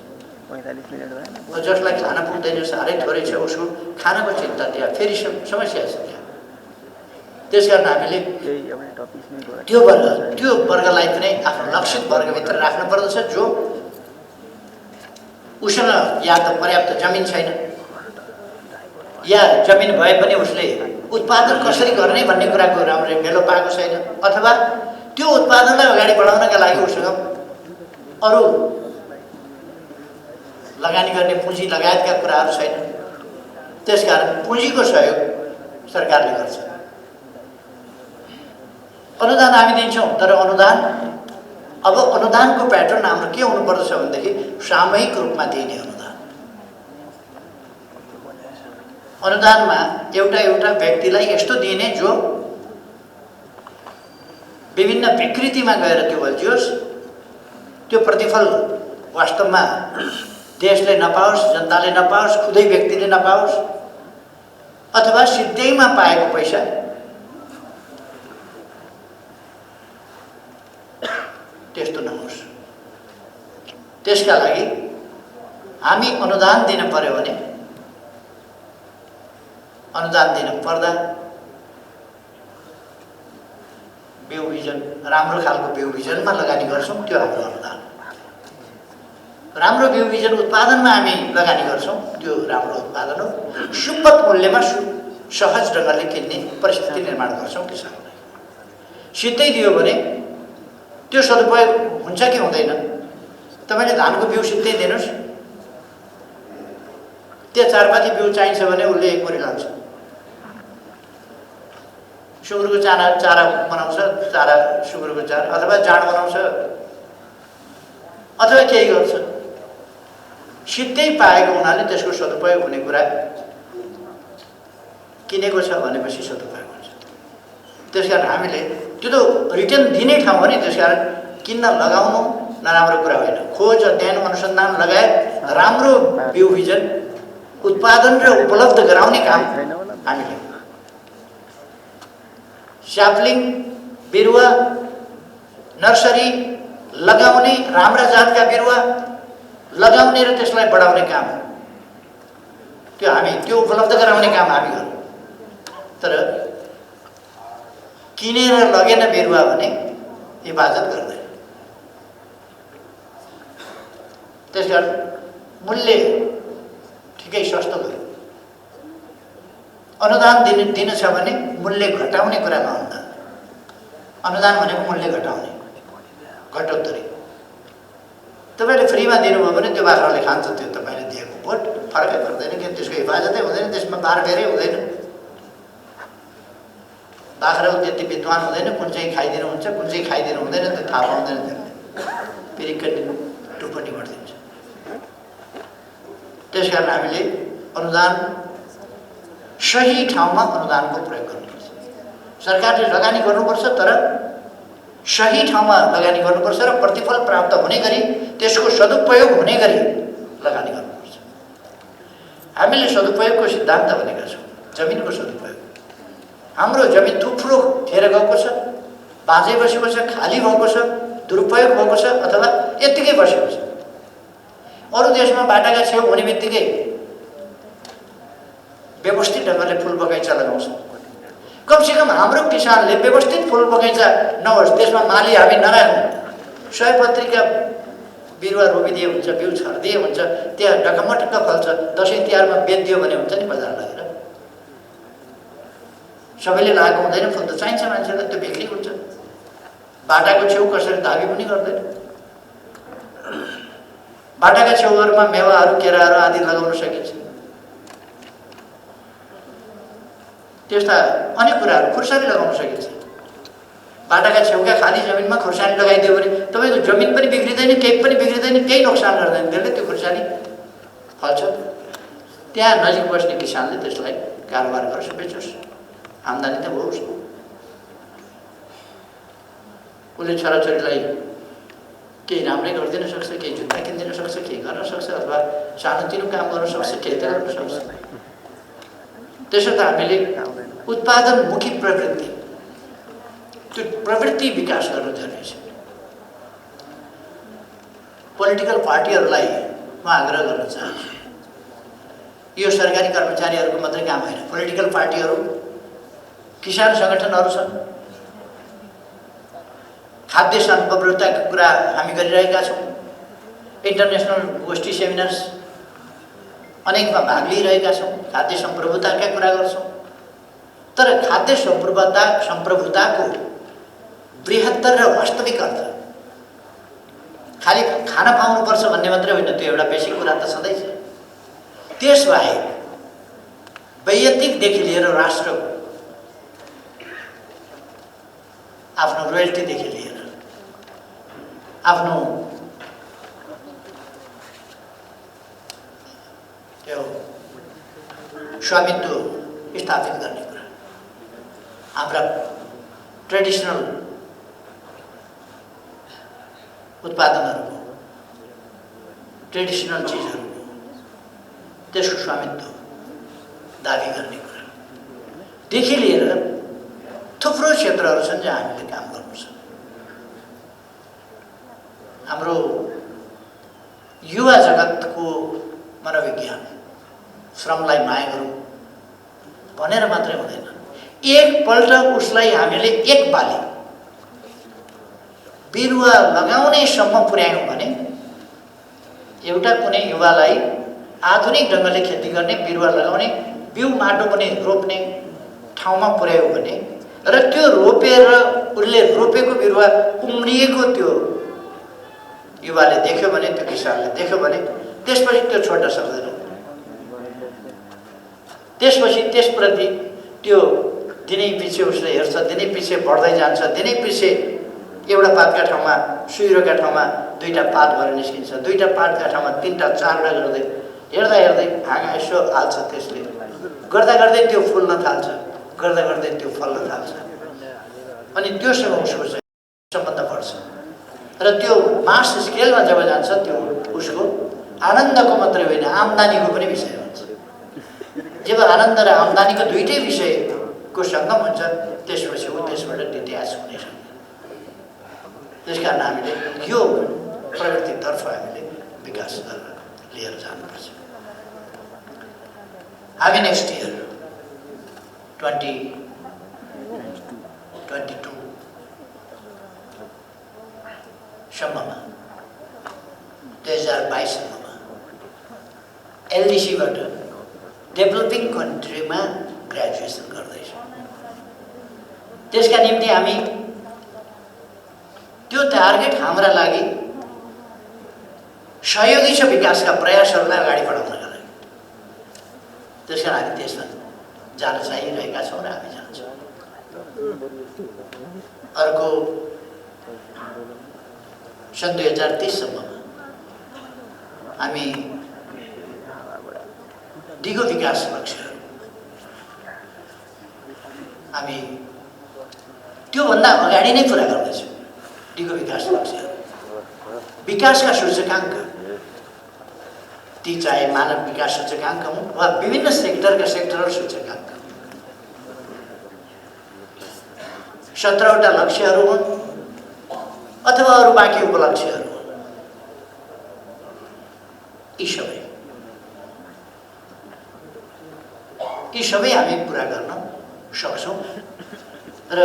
जसलाई खाना पुग्दैन, साह्रै थोरै छ, उसको खानाको चिन्ता त्यहाँ फेरि समस्या छ त्यहाँ। त्यसकारण हामीले त्यो वर्गलाई पनि आफ्नो लक्षित वर्गभित्र राख्नु पर्दछ, जो उसँग या त पर्याप्त जमिन छैन या जमिन भए पनि उसले उत्पादन कसरी गर्ने भन्ने कुराको राम्रो मेलो पाएको छैन, अथवा त्यो उत्पादनलाई अगाडि बढाउनका लागि उसँग अरू लगानी गर्ने पुँजी लगायतका कुराहरू छैन। त्यसकारण पुँजीको सहयोग सरकारले गर्छ। अनुदान हामी दिन्छौँ, तर अब अनुदानको प्याटर्न हाम्रो के हुनुपर्दछ भनेदेखि सामूहिक रूपमा दिने अनुदानमा एउटा व्यक्तिलाई यस्तो दिने जो विभिन्न विकृतिमा गएर त्यो बल्झियोस्, त्यो प्रतिफल वास्तवमा देशले नपाओस्, जनताले नपाओस्, खुदै व्यक्तिले नपाओस्, अथवा सिधैमा पाएको पैसा त्यस्तो नहोस्। त्यसका लागि हामी अनुदान दिन पर्यो भने अनुदान दिन पर्दा बिउ बिजन राम्रो खालको बिउ बिजनमा लगानी गर्छौँ, त्यो हाम्रो अनुदान। राम्रो बिउ बिजन उत्पादनमा हामी लगानी गर्छौँ, त्यो राम्रो उत्पादन हो। सुपथ मूल्यमा सहज ढङ्गले किन्ने परिस्थिति निर्माण गर्छौँ किसानलाई। सिधै दियो भने त्यो सदुपयोग हुन्छ कि हुँदैन? तपाईँले धानको बिउ सिधै दिनुहोस्, त्यो चारपाती बिउ चाहिन्छ भने उसले एक मुरी लान्छ, सुँगुरको चारा बनाउँछ, सुँगुरको चारा अथवा जाँड बनाउँछ अथवा केही गर्छ। सिधै पाएको हुनाले त्यसको सदुपयोग हुने कुरा किनेको छ भनेपछि सदुपयोग हुन्छ। त्यसकारण हामीले त्यो त रिटर्न दिने ठाउँ हो नि, त्यसकारण किन्न लगाउनु नराम्रो कुरा होइन। खोज अध्ययन अनुसन्धान लगायत राम्रो बिउ बिजन उत्पादन र उपलब्ध गराउने काम हामीले स्याप्लिङ बिरुवा नर्सरी लगाउने, राम्रा जातका बिरुवा लगाउने र त्यसलाई बढाउने काम त्यो उपलब्ध गराउने काम हामी गर्छौँ। तर किनेर लगेन बिरुवा भने हिफाजत गर्दैन। त्यसकारण मूल्य ठिकै सस्तो गर्यो। अनुदान दिन छ भने मूल्य घटाउने कुरामा अनुदान भनेको मूल्य घटाउने, घटोत्तरी। तपाईँले फ्रीमा दिनुभयो भने त्यो बाख्राले खान्छ, त्यो तपाईँले दिएको भोट फरकै पर्दैन, कि त्यसको हिफाजतै हुँदैन, त्यसमा बारबेरै हुँदैन। बाख्रा त्यति विद्वान हुँदैन, कुन चाहिँ खाइदिनु हुन्छ कुन चाहिँ खाइदिनु हुँदैन त्यो थाहा पाउँदैन, फेरि टुप्पणी गरिदिन्छ। त्यसकारण हामीले अनुदान सही ठाउँमा अनुदानको प्रयोग गर्नुपर्छ। सरकारले लगानी गर्नुपर्छ, तर सही ठाउँमा लगानी गर्नुपर्छ र प्रतिफल प्राप्त हुने गरी त्यसको सदुपयोग हुने गरी लगानी गर्नुपर्छ। हामीले सदुपयोगको सिद्धान्त भनेका छौँ। जमिनको सदुपयोग, हाम्रो जमिन थुप्रो खेर गएको छ, बाँझै बसेको छ, खाली भएको छ, दुरुपयोग भएको छ, अथवा यत्तिकै बसेको छ। अरू देशमा बाटाका छेउ हुने बित्तिकै व्यवस्थित ढङ्गले फुल बगैँचा लगाउँछ। कमसेकम हाम्रो किसानले व्यवस्थित फुल बगैँचा नहोस्, त्यसमा माली हामी नराखौँ। सयपत्रीका बिरुवा रोपिदिए हुन्छ, बिउ छरिदिए हुन्छ, त्यहाँ ढकमटक्क फल्छ, दसैँ तिहारमा बेचिदियो भने हुन्छ नि बजार लगेर। सबैले लगाएको हुँदैन, फुल त चाहिन्छ मान्छेलाई, त्यो बिक्री हुन्छ। बाटाको छेउ कसरी दाबी पनि गर्दैन। बाटाका छेउहरूमा मेवाहरू, केराहरू आदि लगाउन सकिन्छ। त्यस्ता अनेक कुराहरू खुर्सानी लगाउन सकिन्छ। बाटाका छेउका खाली जमिनमा खुर्सानी लगाइदियो भने तपाईँको जमिन पनि बिग्रिँदैन, केही पनि बिग्रिँदैन, केही नोक्सान गर्दैन, त्यसले त्यो खुर्सानी फल्छ। त्यहाँ नजिक बस्ने किसानले त्यसलाई कारोबार गर्छ, बेचोस्, आम्दानी त भयो उसको। उसले छोराछोरीलाई केही राम्रै गरिदिन सक्छ, केही जुत्ता किनिदिन सक्छ, केही गर्न सक्छ, अथवा सानोतिनो काम गर्न सक्छ, केही त गर्न सक्छ। त्यसर्थ हामीले उत्पादनमुखी प्रवृत्ति, त्यो प्रवृत्ति विकास गर्नु जरुरी छ। पोलिटिकल पार्टीहरूलाई म आग्रह गर्न चाहन्छु, यो सरकारी कर्मचारीहरूको मात्रै काम होइन, पोलिटिकल पार्टीहरू, किसान सङ्गठनहरू छन्, खाद्य सम्प्रभुताको कुरा हामी गरिरहेका छौँ, इन्टरनेसनल गोष्ठी सेमिनार्स अनेकमा भाग लिइरहेका छौँ, खाद्य सम्प्रभुताका कुरा गर्छौँ। तर खाद्य सम्प्रभुताको बृहत्तर र वास्तविक अर्थ खालि खान पाउनुपर्छ भन्ने मात्रै होइन, त्यो एउटा बेसिक कुरा त सधैँ छ। त्यसबाहेक वैयक्तिकदेखि लिएर राष्ट्रको आफ्नो रोयल्टीदेखि लिएर आफ्नो त्यो स्वामित्व स्थापित गर्ने कुरा, हाम्रा ट्रेडिसनल उत्पादनहरूको, ट्रेडिसनल चिजहरूको त्यसको स्वामित्व दाबी गर्ने कुरादेखि लिएर थुप्रो क्षेत्रहरू छन् जहाँ हामीले काम गर्नु छ। हाम्रो युवा जगतको मनोविज्ञान, श्रमलाई माया गरौँ भनेर मात्रै हुँदैन, एकपल्ट उसलाई हामीले एक पाली बिरुवा लगाउनेसम्म पुर्यायौँ भने, एउटा कुनै युवालाई आधुनिक ढङ्गले खेती गर्ने, बिरुवा लगाउने, बिउ माटो पनि रोप्ने ठाउँमा पुर्यायो भने र त्यो रोपेर उसले रोपेको बिरुवा उम्रिएको त्यो युवाले देख्यो भने, त्यो किसानले देख्यो भने, त्यसपछि त्यो छोड्न सक्दैन। त्यसपछि त्यसप्रति त्यो दिनै पछि उसले हेर्छ, दिनै पछि बढ्दै जान्छ, दिनै पछि एउटा पातका ठाउँमा, सुइरोका ठाउँमा दुईटा पात भएर निस्किन्छ, दुईटा पातका ठाउँमा तीनटा चारवटा गर्दै हेर्दा हेर्दै हाँगा यसो हाल्छ, त्यसले गर्दा गर्दै त्यो फुल्न थाल्छ, गर्दा गर्दै त्यो फल्न थाल्छ, अनि त्योसँग उसको चाहिँ सम्बन्ध बढ्छ र त्यो मास स्केलमा जब जान्छ त्यो उसको आनन्दको मात्रै होइन, आम्दानीको पनि विषय हुन्छ। जब आनन्द र आम्दानीको दुईटै विषयको सङ्गम हुन्छ, त्यसपछि ऊ त्यसबाट डिट्याच हुनेछ। त्यसकारण हामीले यो प्रवृत्तितर्फ हामीले विकास गरेर लिएर जानुपर्छ। हामी नेक्स्ट इयर 2022 सम्ममा 2022 सम्ममा एलडिसीबाट डेभलपिङ कन्ट्रीमा ग्रेजुएसन गर्दैछौँ। त्यसका निम्ति हामी त्यो टार्गेट हाम्रा लागि सहयोगी छ विकासका प्रयासहरूलाई अगाडि बढाउनका लागि। त्यसकारण हामी त्यसमा जान चाहिरहेका छौँ र हामी जान्छौँ। अर्को सन् 2030 सम्ममा हामी दिगो विकास लक्ष्यहरू हामी त्योभन्दा अगाडि नै पुरा गर्दैछौँ। दिगो विकास लक्ष्यहरू, विकासका सूचकाङ्क, ती चाहे मानव विकास सूचकाङ्क हुन् वा विभिन्न सेक्टरका सेक्टरल सूचकाङ्क, 17वटा लक्ष्यहरू हुन् अथवा अरू बाँकी उपलक्ष्यहरू हुन्, यी सबै हामी पुरा गर्न सक्छौँ र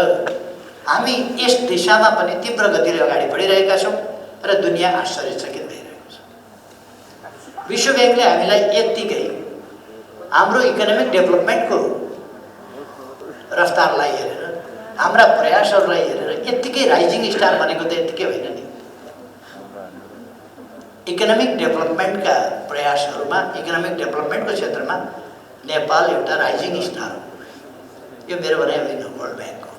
हामी यस दिशामा पनि तीव्र गतिले अगाडि बढिरहेका छौँ र दुनियाँ आश्चर्यचकित भइरहेको छ। विश्व ब्याङ्कले हामीलाई यत्तिकै हाम्रो इकोनोमिक डेभलपमेन्टको रफ्तारलाई हेरेर, हाम्रा प्रयासहरूलाई हेरेर यत्तिकै राइजिङ स्टार भनेको त यत्तिकै होइन नि। इकोनोमिक डेभलपमेन्टका प्रयासहरूमा, इकोनोमिक डेभलपमेन्टको क्षेत्रमा नेपाल एउटा राइजिङ स्टार हो। यो मेरो भनाइ होइन, वर्ल्ड ब्याङ्कको।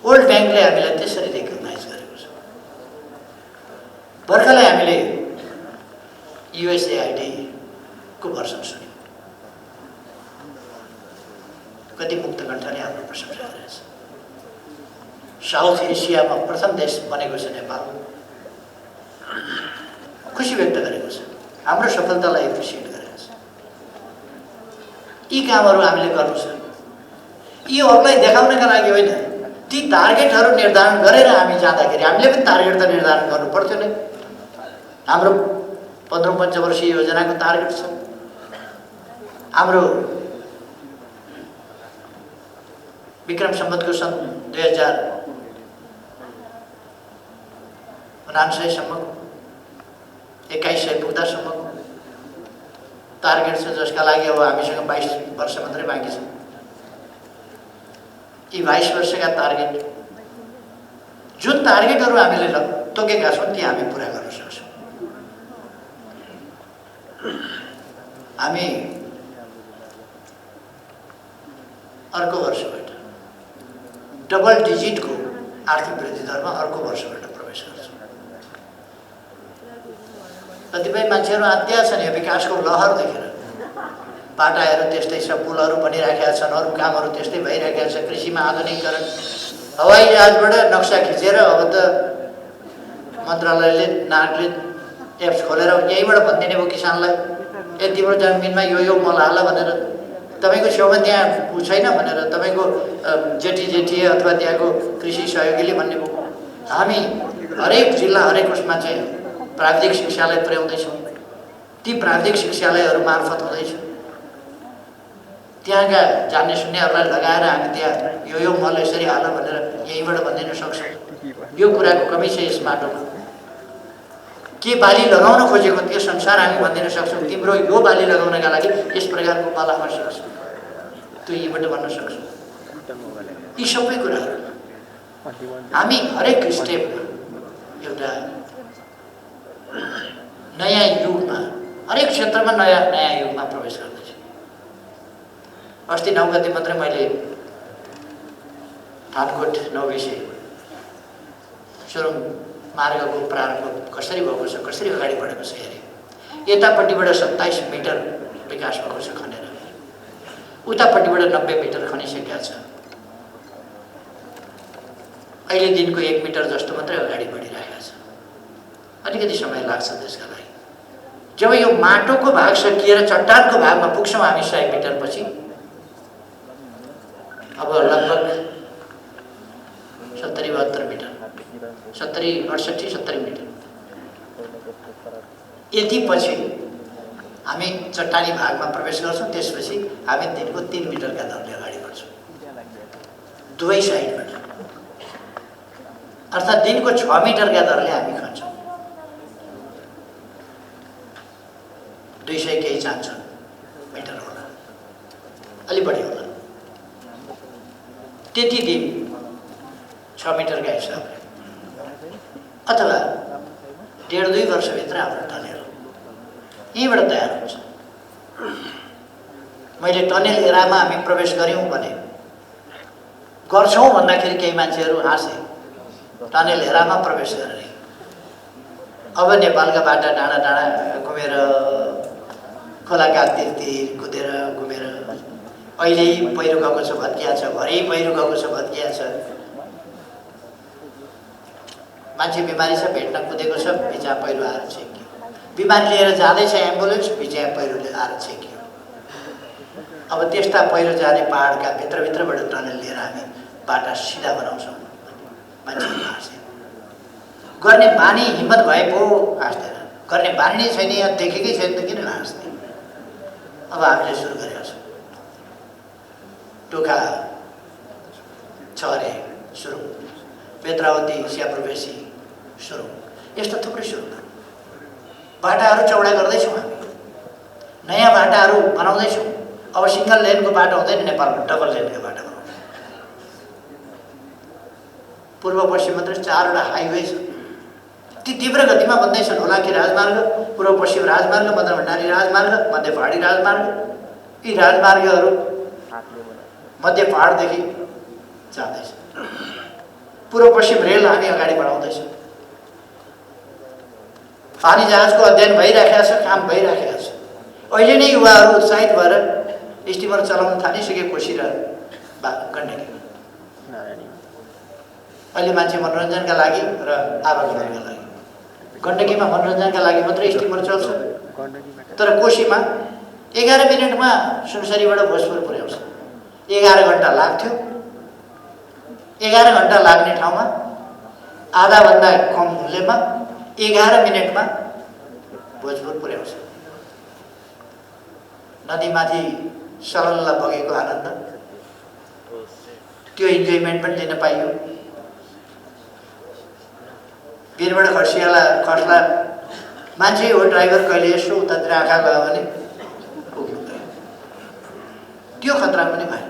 वर्ल्ड ब्याङ्कले हामीलाई त्यसरी रेकगनाइज गरेको छ। भर्खरै हामीले USAID को भर्सन सुन्यौँ, कति मुक्त कण्ठले हाम्रो प्रशंसा गरेको छ। साउथ एसियामा प्रथम देश बनेको छ नेपाल, खुसी व्यक्त गरेको छ, हाम्रो सफलतालाई एप्रिसिएट गरेको छ। यी कामहरू हामीले गर्नु छ। यी अरूलाई देखाउनका लागि होइन, ती टार्गेटहरू निर्धारण गरेर हामी जाँदाखेरि हामीले पनि टार्गेट त निर्धारण गर्नु पर्थ्यो नै। हाम्रो 15औं पञ्चवर्षीय योजनाको टार्गेट छ, हाम्रो विक्रम सम्वतको सन् 2049 सम्मको 2100 पुग्दासम्मको टार्गेट छ, जसका लागि अब हामीसँग 22 वर्ष मात्रै बाँकी छ। यी 22 वर्षका टार्गेट, जुन टार्गेटहरू हामीले तोकेका छौँ ती हामी पुरा गर्न सक्छौँ। हामी अर्को वर्षबाट डबल डिजिटको आर्थिक वृद्धि दरमा अर्को वर्षबाट प्रवेश गर्छौँ। कतिपय मान्छेहरू आत्या छन् यो विकासको लहर देखेर, बाटाहरू त्यस्तै छ, पुलहरू बनिराखेका छन्, अरू कामहरू त्यस्तै भइरहेका छ, कृषिमा आधुनिकीकरण, हवाई जहाजबाट नक्सा खिचेर अब त मन्त्रालयले नागले एप्स खोलेर यहीँबाट भनिदिने भयो किसानलाई, ए तिम्रो जमिनमा यो मल हाल भनेर, तपाईँको छेउमा त्यहाँ छैन भनेर तपाईँको जेठी अथवा त्यहाँको कृषि सहयोगीले भन्ने भयो। हामी हरेक जिल्ला हरेक उसमा चाहिँ प्राविधिक शिक्षालय पुर्याउँदैछौँ। ती प्राविधिक शिक्षालयहरू मार्फत हुँदैछ, त्यहाँका जान्ने सुन्नेहरूलाई लगाएर हामी त्यहाँ यो मल यसरी हाल भनेर यहीँबाट भनिदिन सक्छौँ। यो कुराको कमी छ यस माटोमा। के बाली लगाउन खोजेको त्यो संसार हामी भनिदिन सक्छौँ। तिम्रो यो बाली लगाउनका लागि यस प्रकारको मल आवश्यक छ, त्यो यहीँबाट भन्न सक्छौँ। यी सबै कुराहरू हामी हरेक स्टेपमा एउटा नयाँ युगमा, हरेक क्षेत्रमा नयाँ युगमा प्रवेश गर्दैछ। अस्ति 9 गते मात्रै मैले थानकोट 9 विषय सुरुङ मार्गको प्रारम्भ कसरी भएको छ, कसरी अगाडि बढेको छ हेरेँ। यतापट्टिबाट 27 मिटर विकास भएको छ खनेर, उतापट्टिबाट 90 मिटर खनिसकेका छ। अहिले दिनको 1 मिटर जस्तो मात्रै अगाडि बढिरहेको छ। अलिकति समय लाग्छ त्यसका लागि। जब यो माटोको भाग सकिएर चट्टानको भागमा पुग्छौँ हामी 100 मिटर पछि, अब लगभग 70-72 मिटर, 70-68 मिटर, यति पछि हामी चट्टानी भागमा प्रवेश गर्छौँ। त्यसपछि हामी दिनको 3 मिटरका दरले अगाडि बढ्छौँ दुवै साइडबाट, अर्थात् दिनको 6 मिटरका दरले हामी खन्छौँ। 200 केही चाहन्छन् मिटर होला, अलि बढी होला, त्यति दिन 6 मिटरका हिसाबले, अथवा 1.5-2 वर्षभित्र हाम्रो टनेल यहीँबाट तयार हुन्छ। मैले टनेल एरामा हामी प्रवेश गऱ्यौँ भने गर्छौँ भन्दाखेरि केही मान्छेहरू हाँसे, टनेल एरामा प्रवेश गर्ने। अब नेपालका बाटा डाँडा डाँडा घुमेर, खोलाका तिर कुदेर घुमेर, अहिले पहिरो गएको छ भत्किया छ, भरे पहिरो गएको छ भत्किया छ, मान्छे बिमारी छ भेट्न कुदेको छ, बिचा पहिरो आएर छेक्यो, बिमारी लिएर जाँदैछ एम्बुलेन्स, बिचा पहिरोले आएर छेक्यो। अब त्यस्ता पहिरो जाने पहाडका भित्रभित्रबाट टनेल लिएर हामी बाटा सिधा बनाउँछौँ। मान्छे हाँसे, गर्ने बानी हिम्मत भए पो हाँस्दैन, गर्ने बानी नै छैन, यहाँ देखेकै छैन त किन हाँस्ने। अब हामीले सुरु गरेका छौँ। टोका छ अरे सुरु, बेत्रावती स्याप्रवेशी सुरु, यस्तो थुप्रै सुरु बाटाहरू चौडा गर्दैछौँ। हामी नयाँ बाटाहरू बनाउँदैछौँ। अब सिंगल लेनको बाटो हुँदैन नेपालमा, डबल लेनको बाटो बनाउँछ। पूर्व पश्चिम मात्रै 4वटा हाइवे छ, ती तीव्र गतिमा बन्दैछन्। होलाकी राजमार्ग, पूर्व पश्चिम राजमार्ग, मदन भण्डारी राजमार्ग, मध्य पहाडी राजमार्ग। यी राजमार्गहरू मध्य पहाडदेखि जाँदैछ। पूर्व पश्चिम रेल हामी अगाडि बढाउँदैछौँ। पानी जहाजको अध्ययन भइराखेको छ, काम भइराखेको छ। अहिले नै युवाहरू उत्साहित भएर स्टिमर चलाउन थालिसके कोशी र गण्डकीमा। अहिले मान्छे मनोरञ्जनका लागि र आवागमनका लागि गण्डकीमा मनोरञ्जनका लागि मात्रै स्टिमर चल्छ, तर कोशीमा 11 मिनटमा सुनसरीबाट भोजपुर पुर्याउँछ। 11 घन्टा लाग्थ्यो। 11 घन्टा लाग्ने ठाउँमा आधाभन्दा कम मूल्यमा 11 मिनटमा भोजपुर पुर्याउँछ। नदीमाथि सलल्ल बगेको आनन्द, त्यो इन्जोयमेन्ट पनि लिन पाइयो। वीरबाट खस्ला मान्छे हो ड्राइभर, कहिले यसो उतातिर आँखा गयो भने पुग्यो, त्यो खतरा पनि भएन।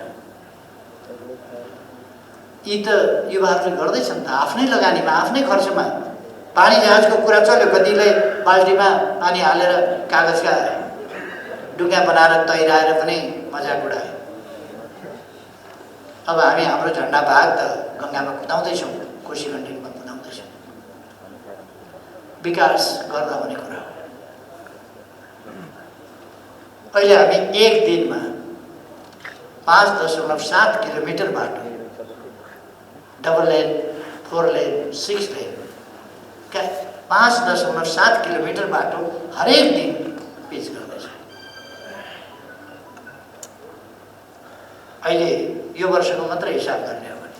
यी त युवाहरूले गर्दैछन् त आफ्नै लगानीमा, आफ्नै खर्चमा। पानी जहाजको कुरा चल्यो, कतिले बाल्टीमा पानी हालेर कागजका डुङ्गा बनाएर तैराएर पनि मजाक उडायो। अब हामी हाम्रो झन्डा भाग त गङ्गामा कुदाउँदैछौँ, कोशी गण्डकीमा कुदाउँदैछौँ। विकास गर्दा भन्ने कुरा हो। अहिले हामी एक दिनमा 5.7 किलोमिटर बाटो, double lane, 4 lane, 6 lane, 5.7 kilometre बाटो हरेक दिन पिच गर्दैछ। अहिले यो वर्षको मात्र हिसाब गर्ने हो भने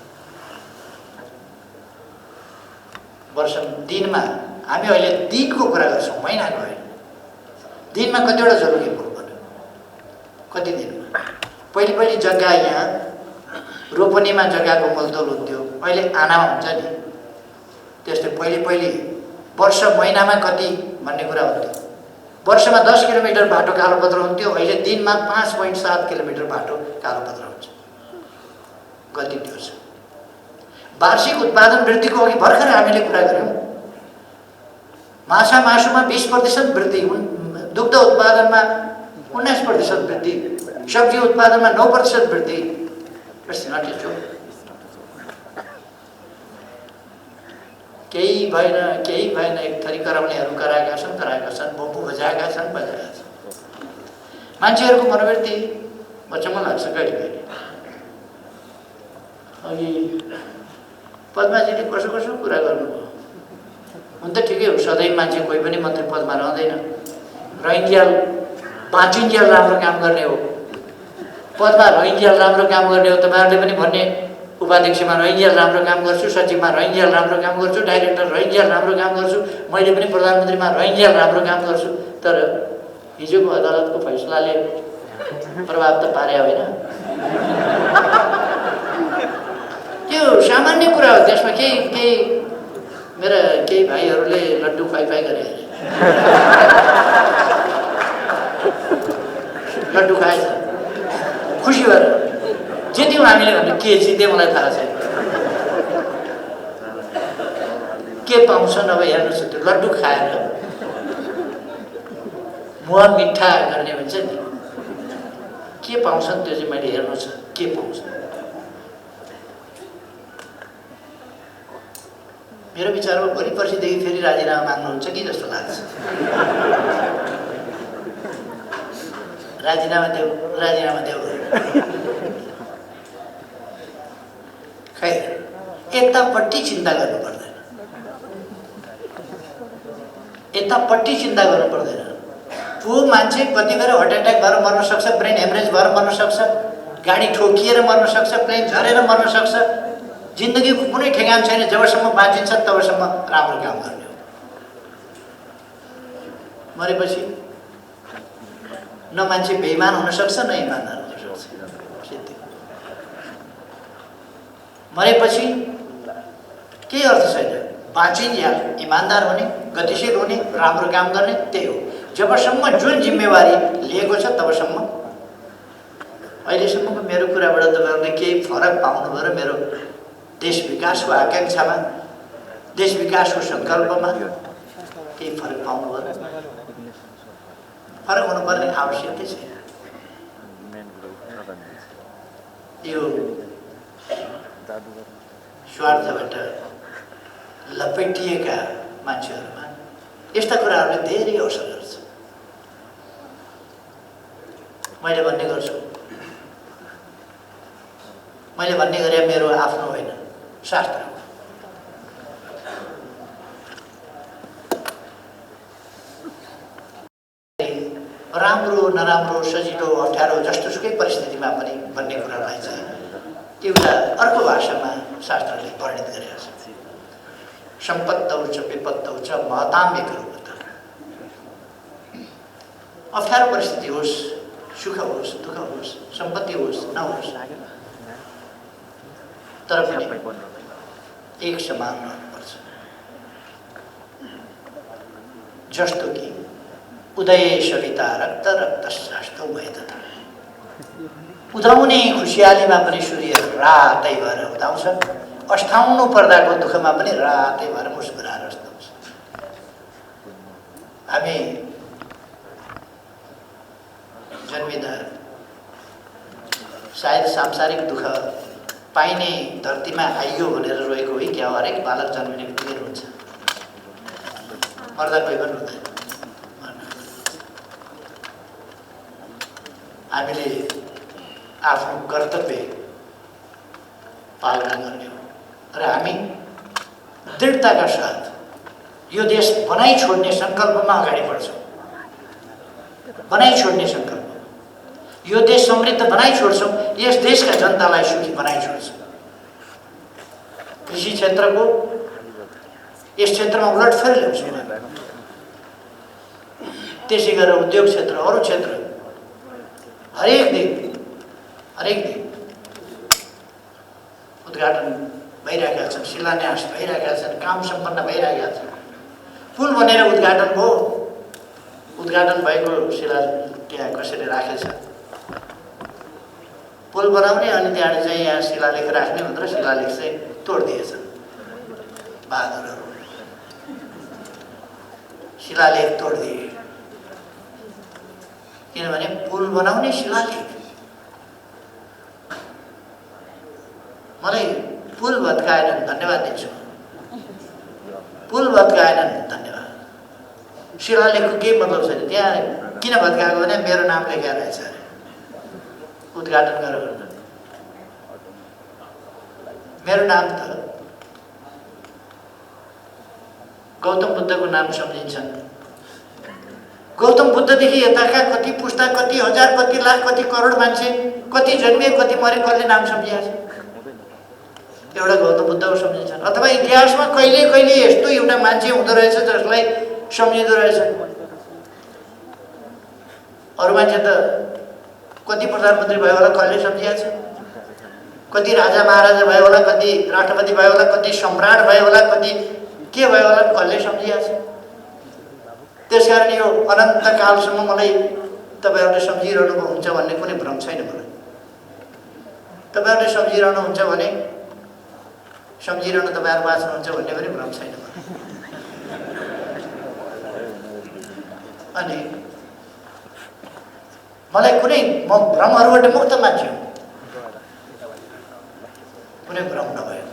वर्ष दिनमा हामी अहिले दिनको कुरा गर्छौँ, महिनाको होइन। दिनमा कतिवटा जरुरी पुल बन्यो, कति दिनमा। पहिले जग्गा यहाँ रोपनीमा जग्गाको मोलतोल हुन्थ्यो, अहिले आनामा हुन्छ नि। त्यस्तै पहिले वर्ष महिनामा कति भन्ने कुरा हुन्थ्यो। वर्षमा 10 किलोमिटर बाटो कालोपत्र हुन्थ्यो, अहिले दिनमा 5.7 किलोमिटर बाटो कालोपत्र हुन्छ। गति त्यो छ। वार्षिक उत्पादन वृद्धिको अघि भर्खर हामीले कुरा गऱ्यौँ। माछा मासुमा 20% वृद्धि, दुग्ध उत्पादनमा 19% वृद्धि, सब्जी उत्पादनमा 9% वृद्धि। केही भएन एक थरी कराउनेहरू कराएका छन्, बम्बु बजाएका छन्। मान्छेहरूको मनोवृत्ति बच्चामा लाग्छ कहिले। अघि पद्माजीले कसो कुरा गर्नुभयो। हुन त ठिकै हो, सधैँ मान्छे कोही पनि मन्त्री पदमा रहँदैन। रहन्जेल बाँचिन्जेल राम्रो काम गर्ने हो, पदमा रहन्जेल राम्रो काम गर्ने हो। तपाईँहरूले पनि भन्ने उपाध्यक्षमा रहन्जेल राम्रो काम गर्छु, सचिवमा रहन्जेल राम्रो काम गर्छु, डाइरेक्टर रहन्जेल राम्रो काम गर्छु, मैले पनि प्रधानमन्त्रीमा रहन्जेल राम्रो काम गर्छु। तर हिजोको अदालतको फैसलाले प्रभाव त पारे होइन। त्यो सामान्य कुरा हो। त्यसमा केही मेरा केही भाइहरूले लड्डु खुवाई गरे, लड्डु खाएछ खुसी भएर। जित्यौँ हामीले भने के जित्यो मलाई थाहा छैन। के पाउँछन् अब हेर्नुहोस्, त्यो लड्डु खाएर मुहा मिठा गर्ने भन्छ नि, के पाउँछन् त्यो चाहिँ मैले हेर्नु छ, के पाउँछ। मेरो विचारमा भोलि पर्सिदेखि फेरि राजीनामा माग्नुहुन्छ कि जस्तो लाग्छ। राजीनामा देऊ। खै यतापट्टि चिन्ता गर्नु पर्दैन, ऊ मान्छे कति बेर हार्ट एट्याक भएर मर्न सक्छ, ब्रेन हेमरेज भएर मर्न सक्छ, गाडी ठोकिएर मर्न सक्छ, प्लेन झरेर मर्न सक्छ। जिन्दगीको कुनै ठेगान छैन। जबसम्म बाँचिन्छ तबसम्म राम्रो काम गर्ने हो। मरेपछि न मान्छे बेइमान हुन सक्छ न इमानदार हुन सक्छ। मरेपछि केही अर्थ छैन। बाँचिन्जेल इमानदार हुने, गतिशील हुने, राम्रो काम गर्ने, त्यही हो। जबसम्म जुन जिम्मेवारी लिएको छ तबसम्म। अहिलेसम्मको मेरो कुराबाट तपाईँहरूले केही फरक पाउनुभयो र मेरो देश विकासको आकाङ्क्षामा, देश विकासको सङ्कल्पमा केही फरक पाउनुभयो? फरक हुनुपर्ने आवश्यकता छैन। यो स्वार्थबाट लपेटिएका मान्छेहरूमा यस्ता कुराहरूले धेरै असर गर्छ। मैले भन्ने गर्छु, मैले भन्ने गरे मेरो आफ्नो होइन, शास्त्र हो। राम्रो नराम्रो सजिलो अप्ठ्यारो जस्तोसुकै परिस्थितिमा पनि भन्ने कुरालाई चाहिँ एउटा अर्को भाषामा शास्त्रले वर्णित गरेका छ। सम्पत्तौ च विपत्तौ च महताम् एकरूपतः। अप्ठ्यारो परिस्थिति होस्, सुख होस्, दुःख होस्, सम्पत्ति होस्, नहोस्, तर पनि एक समान रहनुपर्छ। जस्तो कि उदय सविता रक्त रक्तशास्त्रौ भएता। उदाउने खुसियालीमा पनि सूर्य रातै भएर उदाउँछ, अस्ठाउनु पर्दाको दुःखमा पनि रातै भएर मुस्कुराएर अस्ताउँछ। हामी जन्मिँदा सायद सांसारिक दुःख पाइने धरतीमा आइयो भनेर रोएको हो क्या? हरेक बालक जन्मिने बित्तिकै रोन्छ, मर्दा कोही पनि रुँदैन। हामीले आफ्नो कर्तव्य पालना गर्ने हो र हामी दृढताका साथ यो देश बनाइ छोड्ने सङ्कल्पमा अगाडि बढ्छौँ। बनाइ छोड्ने सङ्कल्प, यो देश समृद्ध बनाइ छोड्छौँ, यस देशका जनतालाई सुखी बनाइ छोड्छौँ। कृषि क्षेत्रको यस क्षेत्रमा उलटफेर ल्याउँछौँ। त्यसै गरेर उद्योग क्षेत्र, अरू क्षेत्र हरेक दिन उद्घाटन भइरहेका छन्, शिलान्यास भइरहेका छन्, काम सम्पन्न भइरहेका छन्। पुल बनेर उद्घाटन भयो, उद्घाटन भएको शिला त्यहाँ कसैले राखेछ। पुल बनाउने अनि त्यहाँ चाहिँ यहाँ शिलालेख राख्ने भनेर शिलालेख चाहिँ तोडिदिएछ। बहादुरहरू शिलालेख तोडिदिए, किनभने पुल बनाउने शिलालेख। मलाई पुल भत्काएनन्, धन्यवाद दिन्छु। पुल भत्काएनन्, धन्यवाद। शिलालेखको केही मतलब छैन। त्यहाँ किन भत्काएको भने मेरो नाम लेखेर रहेछ अरे, उद्घाटन गरेर। मेरो नाम त गौतम बुद्धको नाम सम्झिन्छन्। गौतम बुद्धदेखि यताका कति पुस्ता, कति हजार, कति लाख, कति करोड मान्छे कति जन्मिए, कति मरे, कसले नाम सम्झिहाल्छ? एउटा गौतम बुद्धको सम्झिन्छन्। अथवा इतिहासमा कहिले कहिले यस्तो एउटा मान्छे हुँदो रहेछ जसलाई सम्झिँदो रहेछ। अरू मान्छे त कति प्रधानमन्त्री भयो होला, कसले सम्झिहाल्छ? कति राजा महाराजा भयो होला, कति राष्ट्रपति भयो होला, कति सम्राट भयो होला, कति के भयो होला, कसले सम्झिहाल्छ? त्यसकारण यो अनन्तकालसम्म मलाई तपाईँहरूले सम्झिरहनु हुन्छ भन्ने कुनै भ्रम छैन मलाई। तपाईँहरूले सम्झिरहनुहुन्छ भने सम्झिरहनु तपाईँहरू बाँच्नुहुन्छ भन्ने पनि भ्रम छैन मलाई। अनि मलाई कुनै म भ्रमहरूबाट मुक्त मान्छे हुँ, कुनै भ्रम नभयो।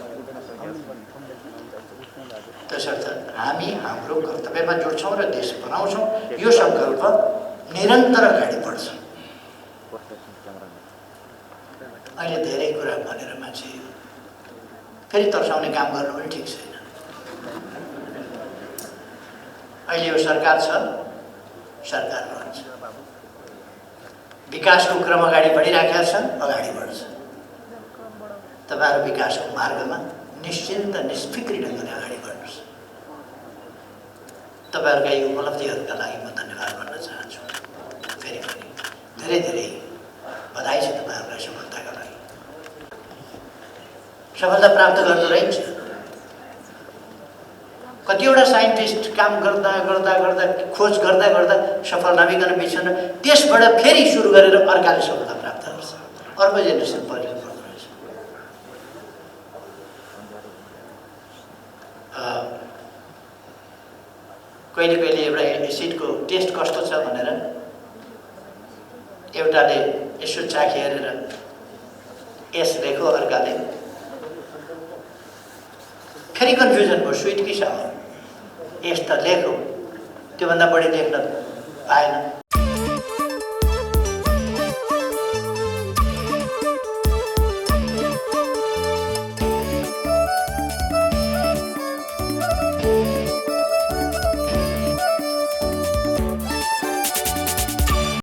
त्यसर्थ हामी हाम्रो कर्तव्यमा जोड्छौँ र देश बनाउँछौँ। यो सङ्कल्प निरन्तर अगाडि बढ्छ। अहिले धेरै कुरा भनेर मान्छे फेरि तर्साउने काम गर्नु पनि ठिक छैन। अहिले यो सरकार छ, सरकार रहन्छ। विकासको क्रम अगाडि बढिराखेका छन्, अगाडि बढ्छ। तपाईँहरू विकासको मार्गमा निश्चिन्त निष्फिक्री ढङ्गले अगाडि बढ्नुहोस्। तपाईँहरूका यी उपलब्धिहरूका लागि म धन्यवाद भन्न चाहन्छु। फेरि पनि धेरै धेरै बधाई छ तपाईँहरूलाई सफलताका लागि। सफलता प्राप्त गर्नु रहन्छ। कतिवटा साइन्टिस्ट काम गर्दा गर्दा गर्दा खोज गर्दा गर्दा सफल नभइकन बिर्सन, त्यसबाट फेरि सुरु गरेर अर्काले सफलता प्राप्त गर्छ। अर्को जेनेरेसन पर्नु पर्दो रहेछ। कहिले कहिले एउटा एसिडको टेस्ट कस्तो छ भनेर एउटाले यसो चाखी हेरेर एस लेख्यो, अर्काले फेरि कन्फ्युजन भयो स्विट कि सावर। यस त लेखौँ, त्योभन्दा बढी लेख्न पाएन।